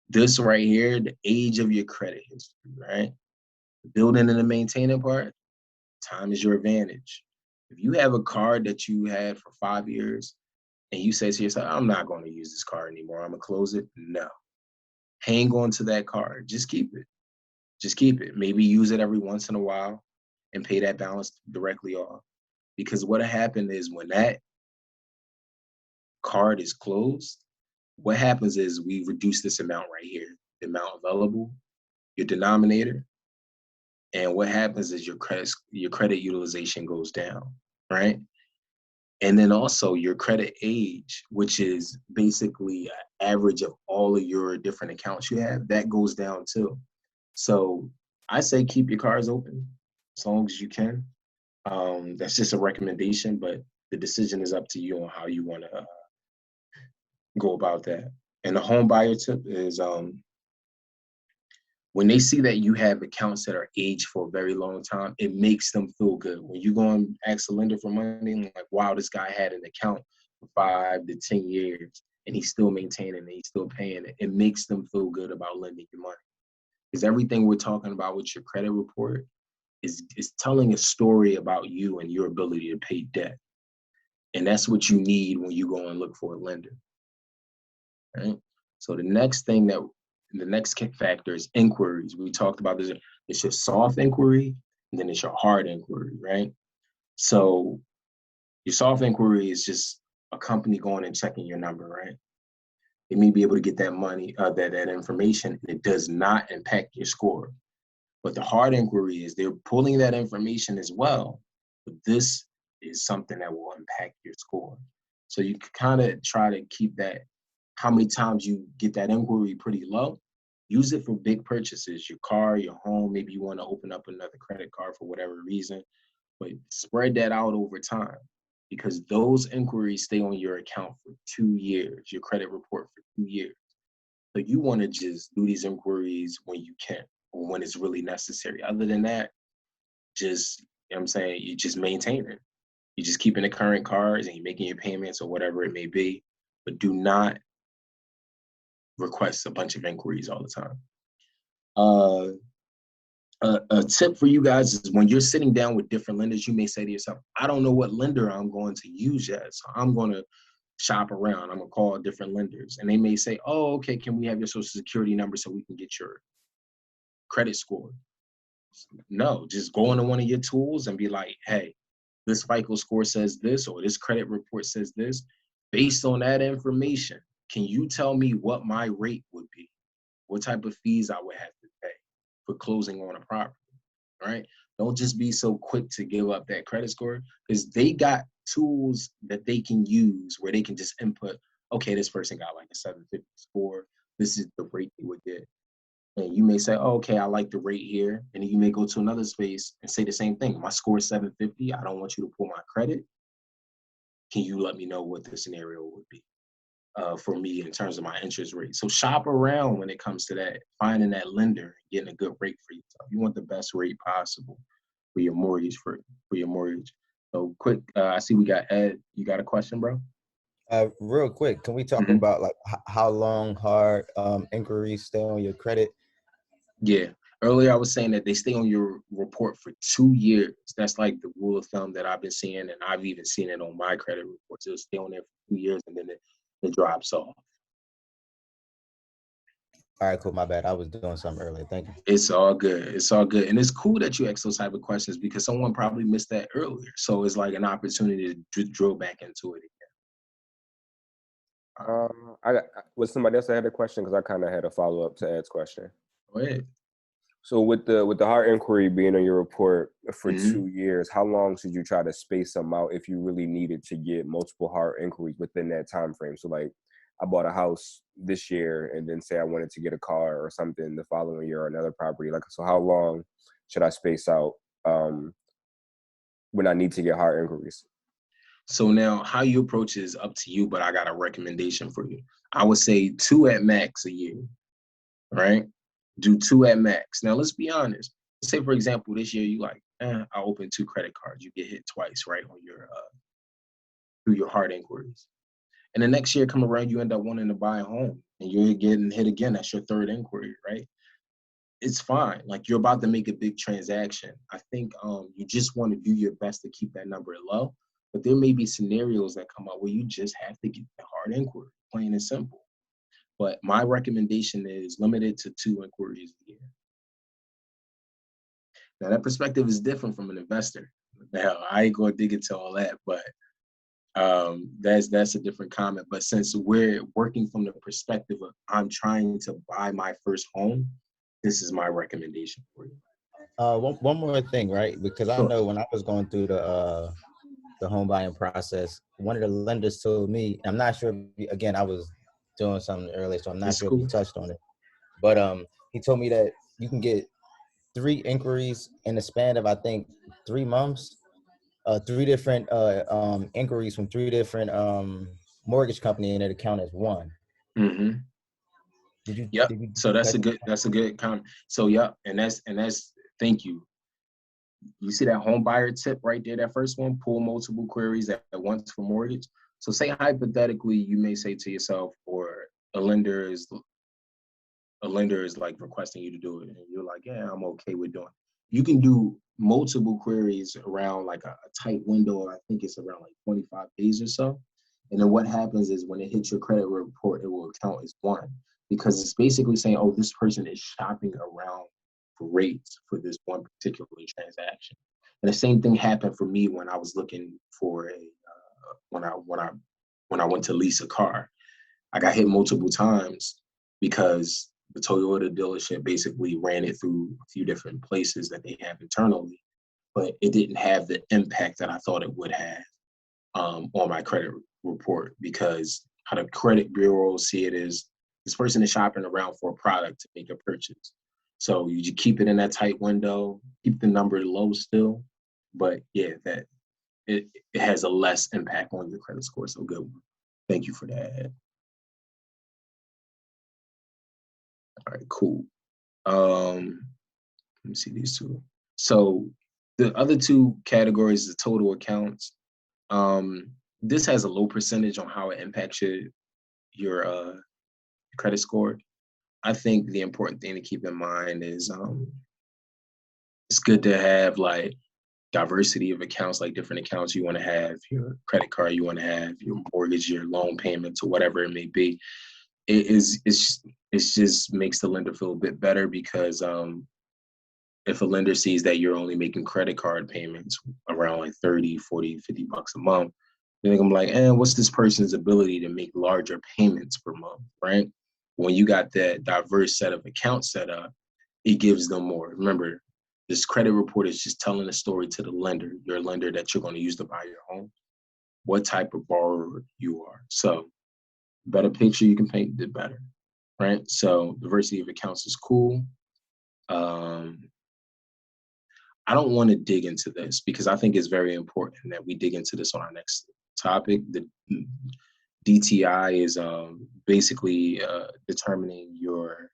This right here, the age of your credit history, right? The building and the maintaining part, time is your advantage. If you have a card that you had for 5 years and you say to yourself, I'm not going to use this card anymore, I'm going to close it. No. Hang on to that card. Just keep it. Just keep it. Maybe use it every once in a while and pay that balance directly off. Because what happened is when that card is closed, what happens is we reduce this amount right here, the amount available, your denominator, and what happens is your credit utilization goes down, right? And then also your credit age, which is basically an average of all of your different accounts you have, that goes down too. So I say keep your cards open as long as you can. That's just a recommendation, but the decision is up to you on how you want to go about that. And the home buyer tip is when they see that you have accounts that are aged for a very long time, it makes them feel good. When you go and ask a lender for money, like, wow, this guy had an account for 5 to 10 years and he's still maintaining it, he's still paying it. It makes them feel good about lending you money. Because everything we're talking about with your credit report is telling a story about you and your ability to pay debt. And that's what you need when you go and look for a lender. Right? So the next factor is inquiries. We talked about this. It's your soft inquiry, and then it's your hard inquiry, right? So your soft inquiry is just a company going and checking your number, right? They may be able to get that money, that information, and it does not impact your score. But the hard inquiry is they're pulling that information as well, but this is something that will impact your score. So you kind of try to keep that, how many times you get that inquiry pretty low. Use it for big purchases, your car, your home. Maybe you want to open up another credit card for whatever reason, but spread that out over time because those inquiries stay on your account for 2 years, your credit report for 2 years. So you want to just do these inquiries when you can or when it's really necessary. Other than that, just, you know what I'm saying, you just maintain it. You're just keeping the current cards and you're making your payments or whatever it may be, but do not request a bunch of inquiries all the time. A tip for you guys is when you're sitting down with different lenders, you may say to yourself, I don't know what lender I'm going to use yet, so I'm going to shop around. I'm going to call different lenders. And they may say, oh, okay, can we have your social security number so we can get your credit score? No, just go into one of your tools and be like, hey, this FICO score says this, or this credit report says this. Based on that information, can you tell me what my rate would be? What type of fees I would have to pay for closing on a property, right? Don't just be so quick to give up that credit score because they got tools that they can use where they can just input, okay, this person got like a 750 score. This is the rate they would get. And you may say, oh, okay, I like the rate here. And then you may go to another space and say the same thing. My score is 750. I don't want you to pull my credit. Can you let me know what the scenario would be for me in terms of my interest rate? So shop around when it comes to that, finding that lender, getting a good rate for yourself. You want the best rate possible for your mortgage, for your mortgage. So quick, I see we got Ed. You got a question, bro? Real quick, can we talk about like how long hard inquiries stay on your credit? Yeah. Earlier, I was saying that they stay on your report for 2 years. That's like the rule of thumb that I've been seeing, and I've even seen it on my credit reports. It'll stay on there for 2 years, and then it drops off. All right, cool. My bad. I was doing something earlier. Thank you. It's all good. It's all good. And it's cool that you ask those type of questions because someone probably missed that earlier. So it's like an opportunity to drill back into it again. Was somebody else that had a question? Because I kind of had a follow-up to Ed's question. Go ahead. So with the hard inquiry being on your report for 2 years, how long should you try to space them out if you really needed to get multiple hard inquiries within that time frame? So like I bought a house this year and then say I wanted to get a car or something the following year or another property. Like, so how long should I space out when I need to get hard inquiries? So now how you approach it is up to you, but I got a recommendation for you. I would say 2 at max a year, right? Do 2 at max. Now, let's be honest. Let's say, for example, this year you like, I opened 2 credit cards. You get hit twice, right, on your through your hard inquiries. And the next year come around, you end up wanting to buy a home, and you're getting hit again. That's your 3rd inquiry, right? It's fine. Like you're about to make a big transaction. I think you just want to do your best to keep that number low. But there may be scenarios that come up where you just have to get the hard inquiry, plain and simple. But my recommendation is limited to 2 inquiries a year. Now, that perspective is different from an investor. Now, I ain't going to dig into all that, but that's a different comment. But since we're working from the perspective of I'm trying to buy my first home, this is my recommendation for you. One more thing, right? Because I know when I was going through the home buying process, one of the lenders told me, I'm not sure, again, I was doing something earlier, so I'm not sure if you touched on it. But he told me that you can get 3 inquiries in the span of, I think, 3 months. 3 different inquiries from 3 different mortgage company, and it counted as one. Mm-hmm. Yep. Did you So that's a good comment. So yep, and that's thank you. You see that home buyer tip right there, that first one, pull multiple queries at once for mortgage. So say hypothetically, you may say to yourself, or a lender is like requesting you to do it, and you're like, yeah, I'm okay with doing it. You can do multiple queries around like a tight window. I think it's around like 25 days or so. And then what happens is when it hits your credit report, it will count as one, because it's basically saying, oh, this person is shopping around for rates for this one particular transaction. And the same thing happened for me when I was looking for when I went to lease a car. I got hit multiple times because the Toyota dealership basically ran it through a few different places that they have internally, but it didn't have the impact that I thought it would have on my credit report, because how the credit bureaus see it is this person is shopping around for a product to make a purchase. So you keep it in that tight window, keep the number low still, but yeah, that it has a less impact on your credit score. So good one. Thank you for that. All right, cool. Let me see these two. So the other 2 categories, the total accounts. This has a low percentage on how it impacts your credit score. I think the important thing to keep in mind is it's good to have like diversity of accounts, like different accounts you want to have, your credit card you want to have, your mortgage, your loan payments, or whatever it may be. It's just makes the lender feel a bit better, because if a lender sees that you're only making credit card payments around like 30, 40, 50 bucks a month, then I'm like, what's this person's ability to make larger payments per month, right? When you got that diverse set of accounts set up, it gives them more. Remember, this credit report is just telling a story to the lender, your lender that you're going to use to buy your home, what type of borrower you are. So the better picture you can paint, the better, right? So diversity of accounts is cool. I don't want to dig into this because I think it's very important that we dig into this on our next topic. The DTI is basically determining your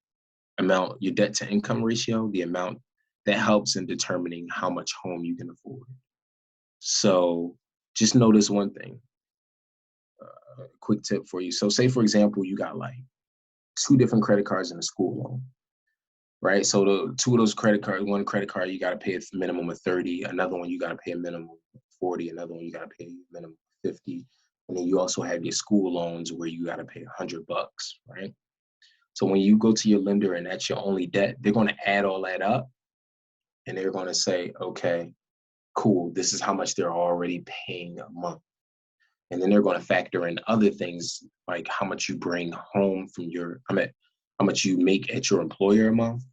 amount, your debt to income ratio, the amount that helps in determining how much home you can afford. So just notice one thing, quick tip for you. So say, for example, you got like 2 different credit cards and a school loan, right? So the 2 of those credit cards, one credit card, you got to pay a minimum of 30. Another one, you got to pay a minimum of 40. Another one, you got to pay a minimum of 50. And then you also have your school loans where you got to pay $100, right? So when you go to your lender and that's your only debt, they're going to add all that up and they're going to say, okay, cool, this is how much they're already paying a month. And then they're going to factor in other things like how much you bring home from how much you make at your employer a month,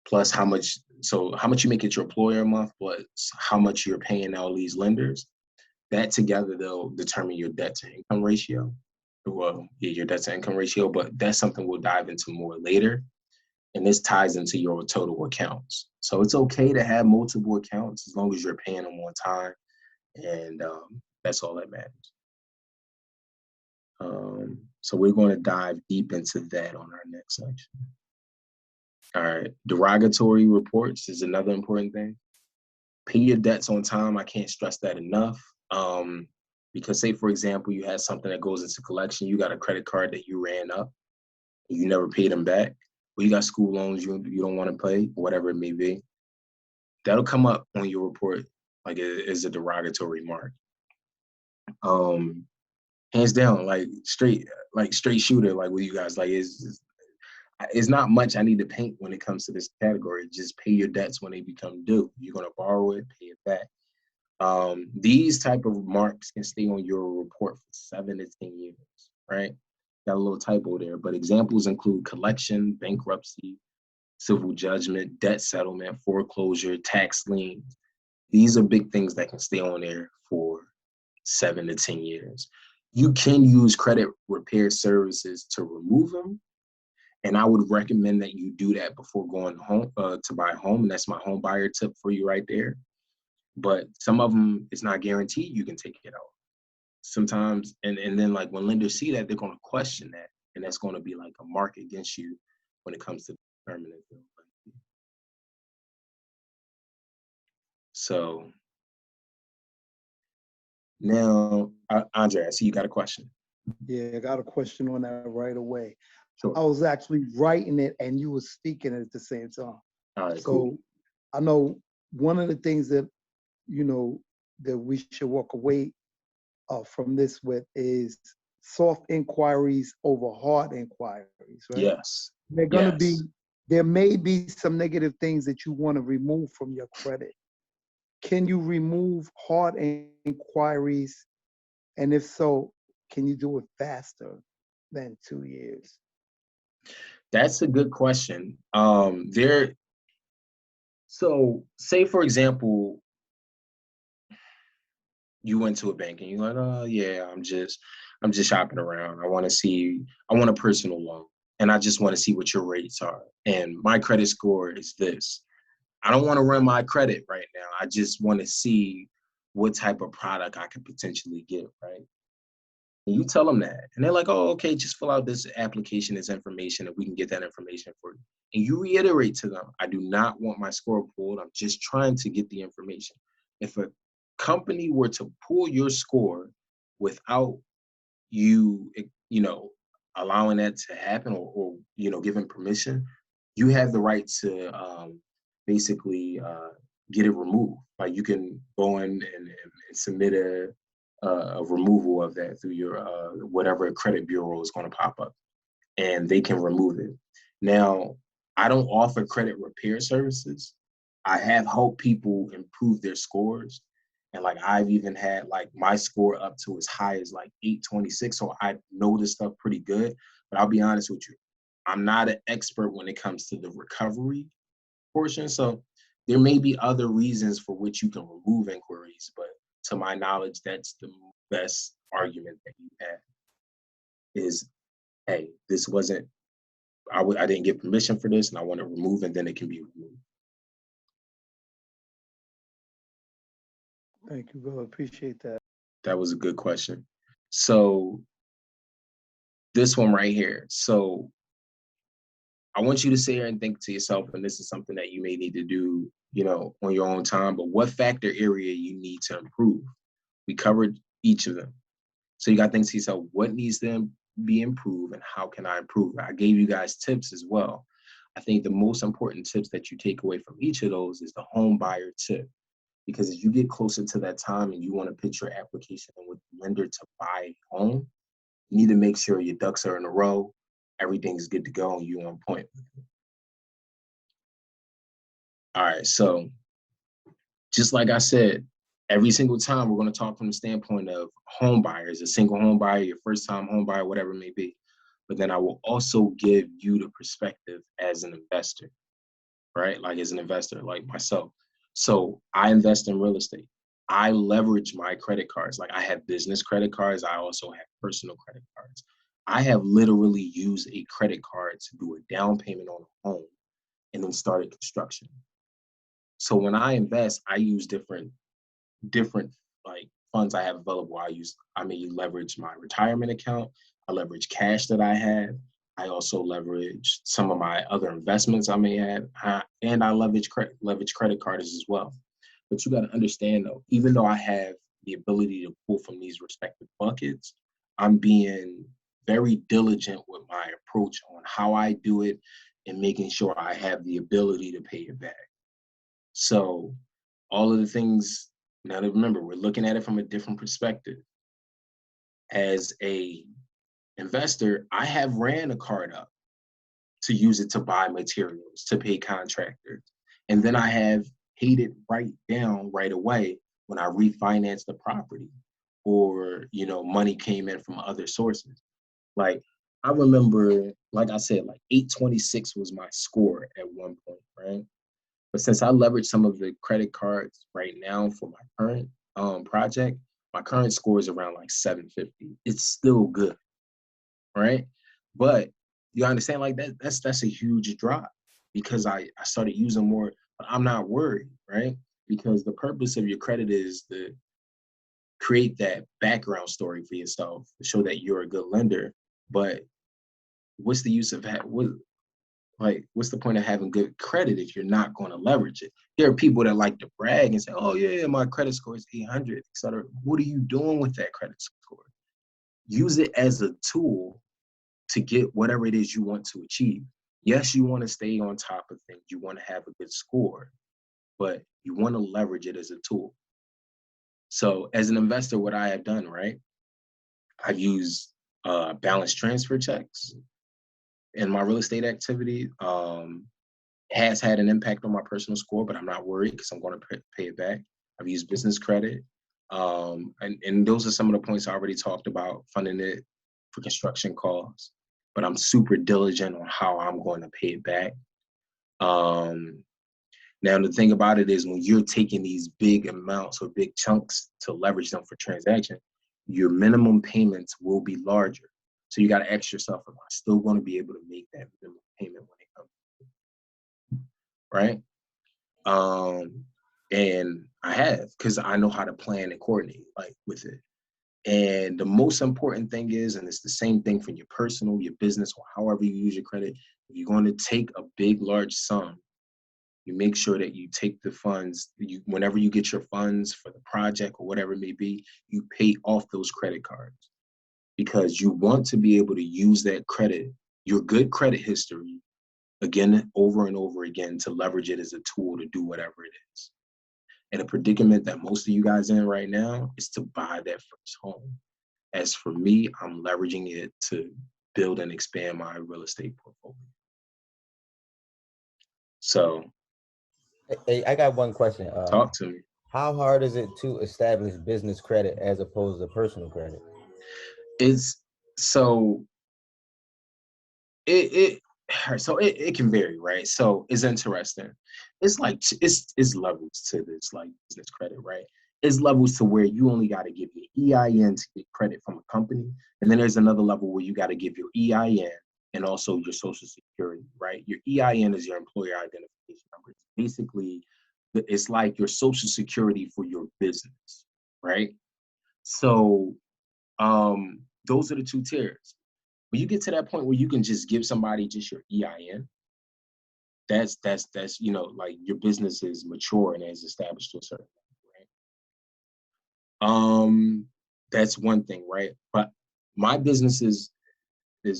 plus how much you make at your employer a month, plus how much you're paying all these lenders. That together, they'll determine your debt to income ratio. Well, yeah, your debt to income ratio, but that's something we'll dive into more later. And this ties into your total accounts. So it's okay to have multiple accounts as long as you're paying them on time. And that's all that matters. So we're going to dive deep into that on our next section. All right, derogatory reports is another important thing. Pay your debts on time. I can't stress that enough. Because say, for example, you had something that goes into collection, you got a credit card that you ran up, you never paid them back, or you got school loans you don't want to pay, whatever it may be. That'll come up on your report like it is a derogatory mark. Hands down, like straight shooter, like with you guys, like it's not much I need to paint when it comes to this category. Just pay your debts when they become due. You're gonna borrow it, pay it back. These type of marks can stay on your report for 7 to 10 years, right? Got a little typo there, but examples include collection, bankruptcy, civil judgment, debt settlement, foreclosure, tax liens. These are big things that can stay on there for 7 to 10 years. You can use credit repair services to remove them, And I would recommend that you do that before going home to buy a home. And that's my home buyer tip for you right there. But some of them, it's not guaranteed you can take it out. Sometimes, and then like when lenders see that, they're going to question that. And that's going to be like a mark against you when it comes to permanent. So now, Andre, I see you got a question. Yeah, I got a question on that right away. Sure. I was actually writing it and you were speaking at the same time. All right, So cool. I know one of the things that, you know, that we should walk away from this with is soft inquiries over hard inquiries, right? Yes. They're gonna be, there may be some negative things that you want to remove from your credit. Can you remove hard inquiries? And if so, can you do it faster than 2 years? That's a good question. So say for example, you went to a bank and you're like, oh yeah, I'm just shopping around. I want a personal loan and I just want to see what your rates are. And my credit score is this. I don't want to run my credit right now. I just want to see what type of product I could potentially get, right? And you tell them that. And they're like, oh, okay, just fill out this application, this information, and we can get that information for you. And you reiterate to them, I do not want my score pulled. I'm just trying to get the information. If a company were to pull your score without you, allowing that to happen or giving permission, you have the right to basically get it removed. Like you can go in and submit a removal of that through your whatever credit bureau is going to pop up, and they can remove it. Now, I don't offer credit repair services. I have helped people improve their scores. And like I've even had like my score up to as high as like 826. So I know this stuff pretty good. But I'll be honest with you, I'm not an expert when it comes to the recovery portion. So there may be other reasons for which you can remove inquiries, but to my knowledge, that's the best argument that you have is, hey, this wasn't, I didn't get permission for this and I want to remove, and then it can be removed. Thank you, bro. Appreciate that. That was a good question. So this one right here. So I want you to sit here and think to yourself, and this is something that you may need to do, on your own time, but what factor area you need to improve? We covered each of them. So you got to think to yourself, what needs to be improved and how can I improve? I gave you guys tips as well. I think the most important tips that you take away from each of those is the home buyer tip. Because as you get closer to that time and you want to pitch your application with the lender to buy a home, you need to make sure your ducks are in a row, everything's good to go, and you're on point. All right, so just like I said, every single time we're going to talk from the standpoint of home buyers, a single home buyer, your first time home buyer, whatever it may be. But then I will also give you the perspective as an investor, right? Like as an investor, like myself. So I invest in real estate. I leverage my credit cards. Like I have business credit cards. I also have personal credit cards. I have literally used a credit card to do a down payment on a home and then started construction. So when I invest, I use different like funds I have available. I may leverage my retirement account. I leverage cash that I have. I also leverage some of my other investments I may have, and I leverage credit cards as well. But you got to understand though, even though I have the ability to pull from these respective buckets, I'm being very diligent with my approach on how I do it and making sure I have the ability to pay it back. So all of the things, now to remember, we're looking at it from a different perspective. As a investor, I have ran a card up to use it to buy materials, to pay contractors. And then I have paid it right down right away when I refinanced the property or, money came in from other sources. Like I remember, like I said, like 826 was my score at one point, right? But since I leverage some of the credit cards right now for my current project, my current score is around like 750. It's still good, right? But You understand? Like that's a huge drop because I started using more, but I'm not worried, right? Because the purpose of your credit is to create that background story for yourself to show that you're a good lender. But what's the use of what's the point of having good credit if you're not going to leverage it? There are people that like to brag and say, oh yeah, my credit score is 800, et cetera. What are you doing with that credit score? Use it as a tool to get whatever it is you want to achieve. Yes, you want to stay on top of things. You want to have a good score, but you want to leverage it as a tool. So as an investor, what I have done, right? I've used balance transfer checks in my real estate activity. Has had an impact on my personal score, but I'm not worried because I'm going to pay it back. I've used business credit. And those are some of the points I already talked about, funding it for construction costs. But I'm super diligent on how I'm going to pay it back. Now, the thing about it is when you're taking these big amounts or big chunks to leverage them for transaction, your minimum payments will be larger. So you got to ask yourself, am I still going to be able to make that minimum payment when it comes, right? And I have, because I know how to plan and coordinate like with it. And the most important thing is, and it's the same thing for your personal, your business, or however you use your credit, if you're going to take a big, large sum, you make sure that you take the funds, whenever you get your funds for the project or whatever it may be, you pay off those credit cards because you want to be able to use that credit, your good credit history, again, over and over again to leverage it as a tool to do whatever it is. And a predicament that most of you guys are in right now is to buy that first home. As for me, I'm leveraging it to build and expand my real estate portfolio. So, Hey, I got one question. talk to me. How hard is it to establish business credit as opposed to personal credit? It's so it can vary, right? So it's interesting. It's like it's levels to this like business credit, right? It's levels to where you only got to give your EIN to get credit from a company, and then there's another level where you got to give your EIN and also your social security, right? Your EIN is your employer identification number. It's basically, it's like your social security for your business, right? So those are the two tiers. When you get to that point where you can just give somebody just your EIN, that's like your business is mature and is established to a certain level, right? That's one thing, right? But my business is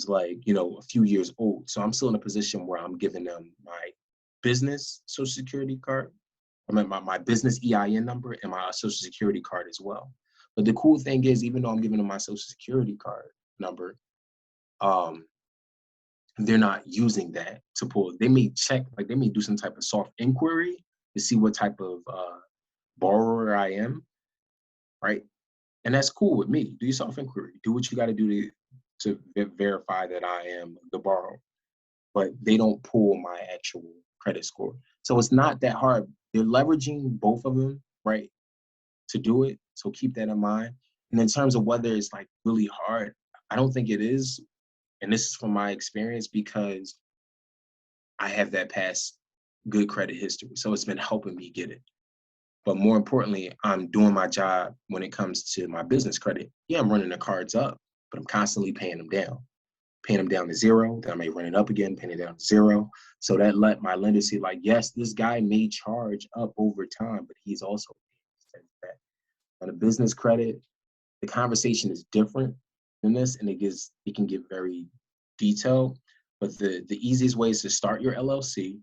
like, a few years old. So I'm still in a position where I'm giving them my business social security card. I mean my business EIN number and my social security card as well. But the cool thing is, even though I'm giving them my social security card number, they're not using that to pull. They may check, like they may do some type of soft inquiry to see what type of borrower I am, right? And that's cool with me. Do your soft inquiry. Do what you got to do to verify that I am the borrower. But they don't pull my actual credit score. So it's not that hard. They're leveraging both of them, right, to do it. So keep that in mind. And in terms of whether it's like really hard, I don't think it is. And this is from my experience because I have that past good credit history. So it's been helping me get it. But more importantly, I'm doing my job when it comes to my business credit. Yeah, I'm running the cards up, but I'm constantly paying them down to zero. Then I may run it up again, paying it down to zero. So that let my lender see, like, yes, this guy may charge up over time, but he's also paying that. On a business credit, the conversation is different than this, and it can get very detailed. But the easiest way is to start your LLC,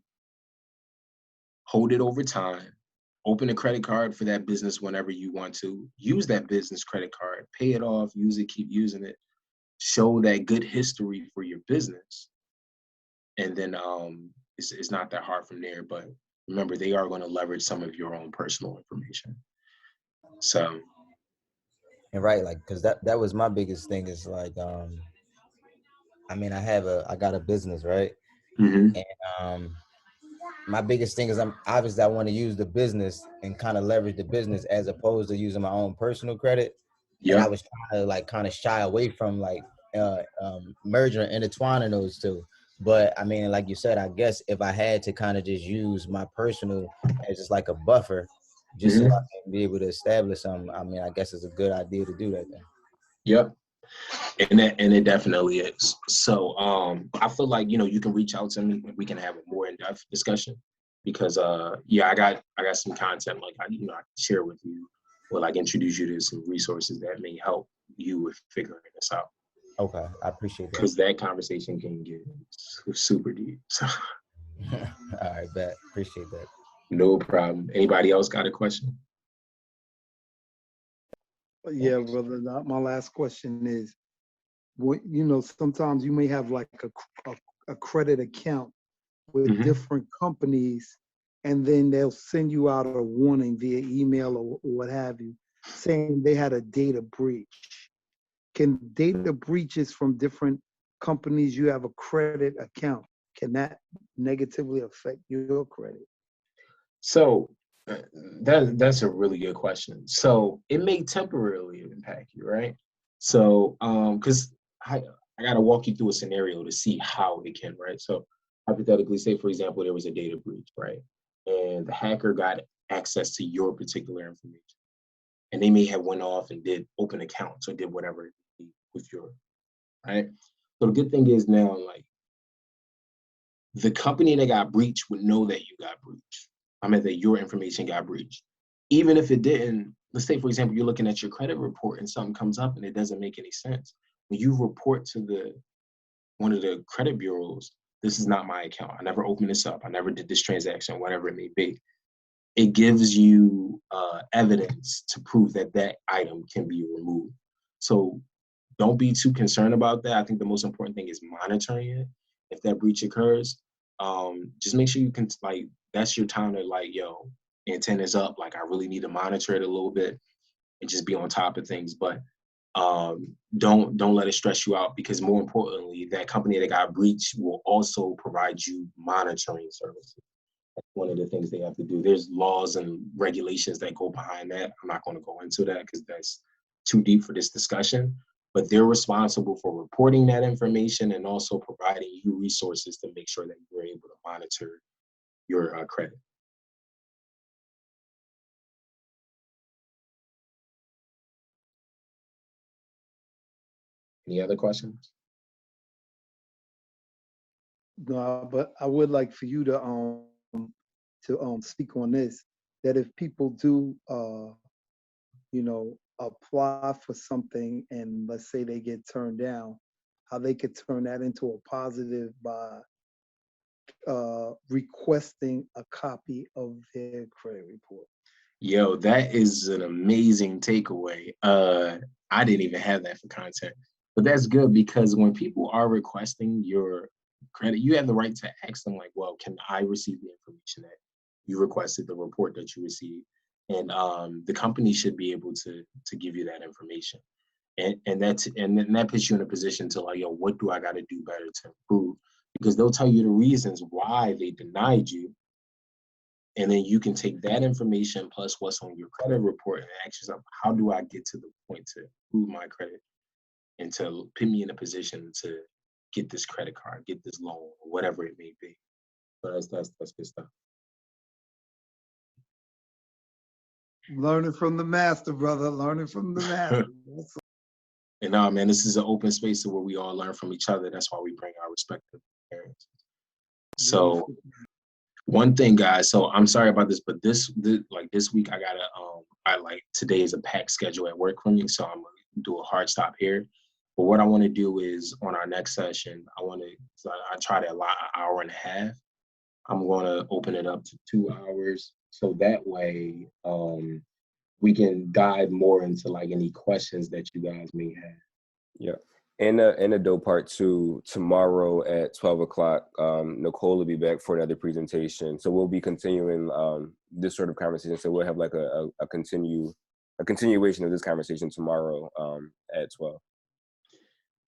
hold it over time, open a credit card for that business whenever you want to, use that business credit card, pay it off, use it, keep using it, show that good history for your business. And then it's not that hard from there. But remember, they are going to leverage some of your own personal information. So. And right, like, because that was my biggest thing is like, I mean, I got a business, right? Mm-hmm. And my biggest thing is I want to use the business and kind of leverage the business as opposed to using my own personal credit. Yeah. And I was trying to like kind of shy away from like merging or intertwining those two. But I mean, like you said, I guess if I had to kind of just use my personal as just like a buffer, just so I can be able to establish something, I mean, I guess it's a good idea to do that then. Yep. And it definitely is. So I feel like, you know, you can reach out to me. We can have a more in-depth discussion because I got some content like I can share with you or like introduce you to some resources that may help you with figuring this out. Okay, I appreciate that. Because that conversation can get super deep. So. All right, bet. Appreciate that. No problem. Anybody else got a question? Yeah, brother. My last question is, what, you know, sometimes you may have like a credit account with different companies, and then they'll send you out a warning via email or what have you, saying they had a data breach. Can data breaches from different companies you have a credit account, can that negatively affect your credit? So that's a really good question. So it may temporarily impact you, right? So because I got to walk you through a scenario to see how it can, right? So hypothetically, say for example, there was a data breach, right? And the hacker got access to your particular information, and they may have went off and did open accounts or did whatever with your, right? So the good thing is now, like, the company that got breached would know that you got breached. I mean, that your information got breached. Even if it didn't, let's say, for example, you're looking at your credit report and something comes up and it doesn't make any sense. When you report to one of the credit bureaus, this is not my account. I never opened this up. I never did this transaction, whatever it may be. It gives you evidence to prove that that item can be removed. So don't be too concerned about that. I think the most important thing is monitoring it. If that breach occurs, just make sure you can, like, that's your time to, like, yo, antennas up. Like, I really need to monitor it a little bit and just be on top of things. But don't let it stress you out, because more importantly, that company that got breached will also provide you monitoring services. That's one of the things they have to do. There's laws and regulations that go behind that. I'm not going to go into that because that's too deep for this discussion. But they're responsible for reporting that information and also providing you resources to make sure that you're able to monitor your credit. Any other questions? No, but I would like for you to speak on this, that if people do you know, apply for something and let's say they get turned down, how they could turn that into a positive by requesting a copy of their credit report. Yo, that is an amazing takeaway. I didn't even have that for content, but that's good, because when people are requesting your credit, you have the right to ask them, like, well, can I receive the information that you requested, the report that you received? And the company should be able to give you that information. And then that puts you in a position to, like, yo, what do I got to do better to improve? Because they'll tell you the reasons why they denied you. And then you can take that information plus what's on your credit report and ask yourself, how do I get to the point to improve my credit and to put me in a position to get this credit card, get this loan, or whatever it may be. So that's good stuff. Learning from the master, brother. Learning from the master. And man, this is an open space where we all learn from each other. That's why we bring our respective parents. So one thing, guys, so I'm sorry about this, but this week I gotta today is a packed schedule at work for me, so I'm gonna do a hard stop here. But what I want to do is, on our next session, I try to allot an hour and a half. I'm going to open it up to 2 hours, so that way we can dive more into like any questions that you guys may have. Yeah. And the dope part too, tomorrow at 12 o'clock, Nicole will be back for another presentation. So we'll be continuing this sort of conversation. So we'll have like a continuation of this conversation tomorrow at 12.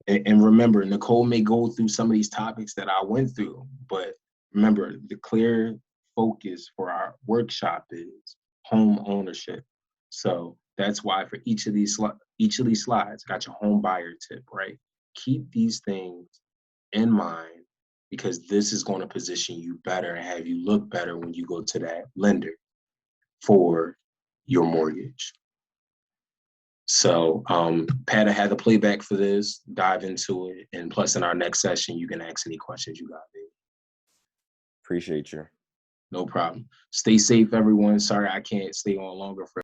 And remember, Nicole may go through some of these topics that I went through, but remember, the clear focus for our workshop is home ownership. So that's why for each of these slides, got your home buyer tip, right? keep these things in mind, because this is going to position you better and have you look better when you go to that lender for your mortgage. So Pat, I had the playback for this, dive into it. And plus in our next session, you can ask any questions you got, baby. Appreciate you. No problem. Stay safe, everyone. Sorry I can't stay on longer for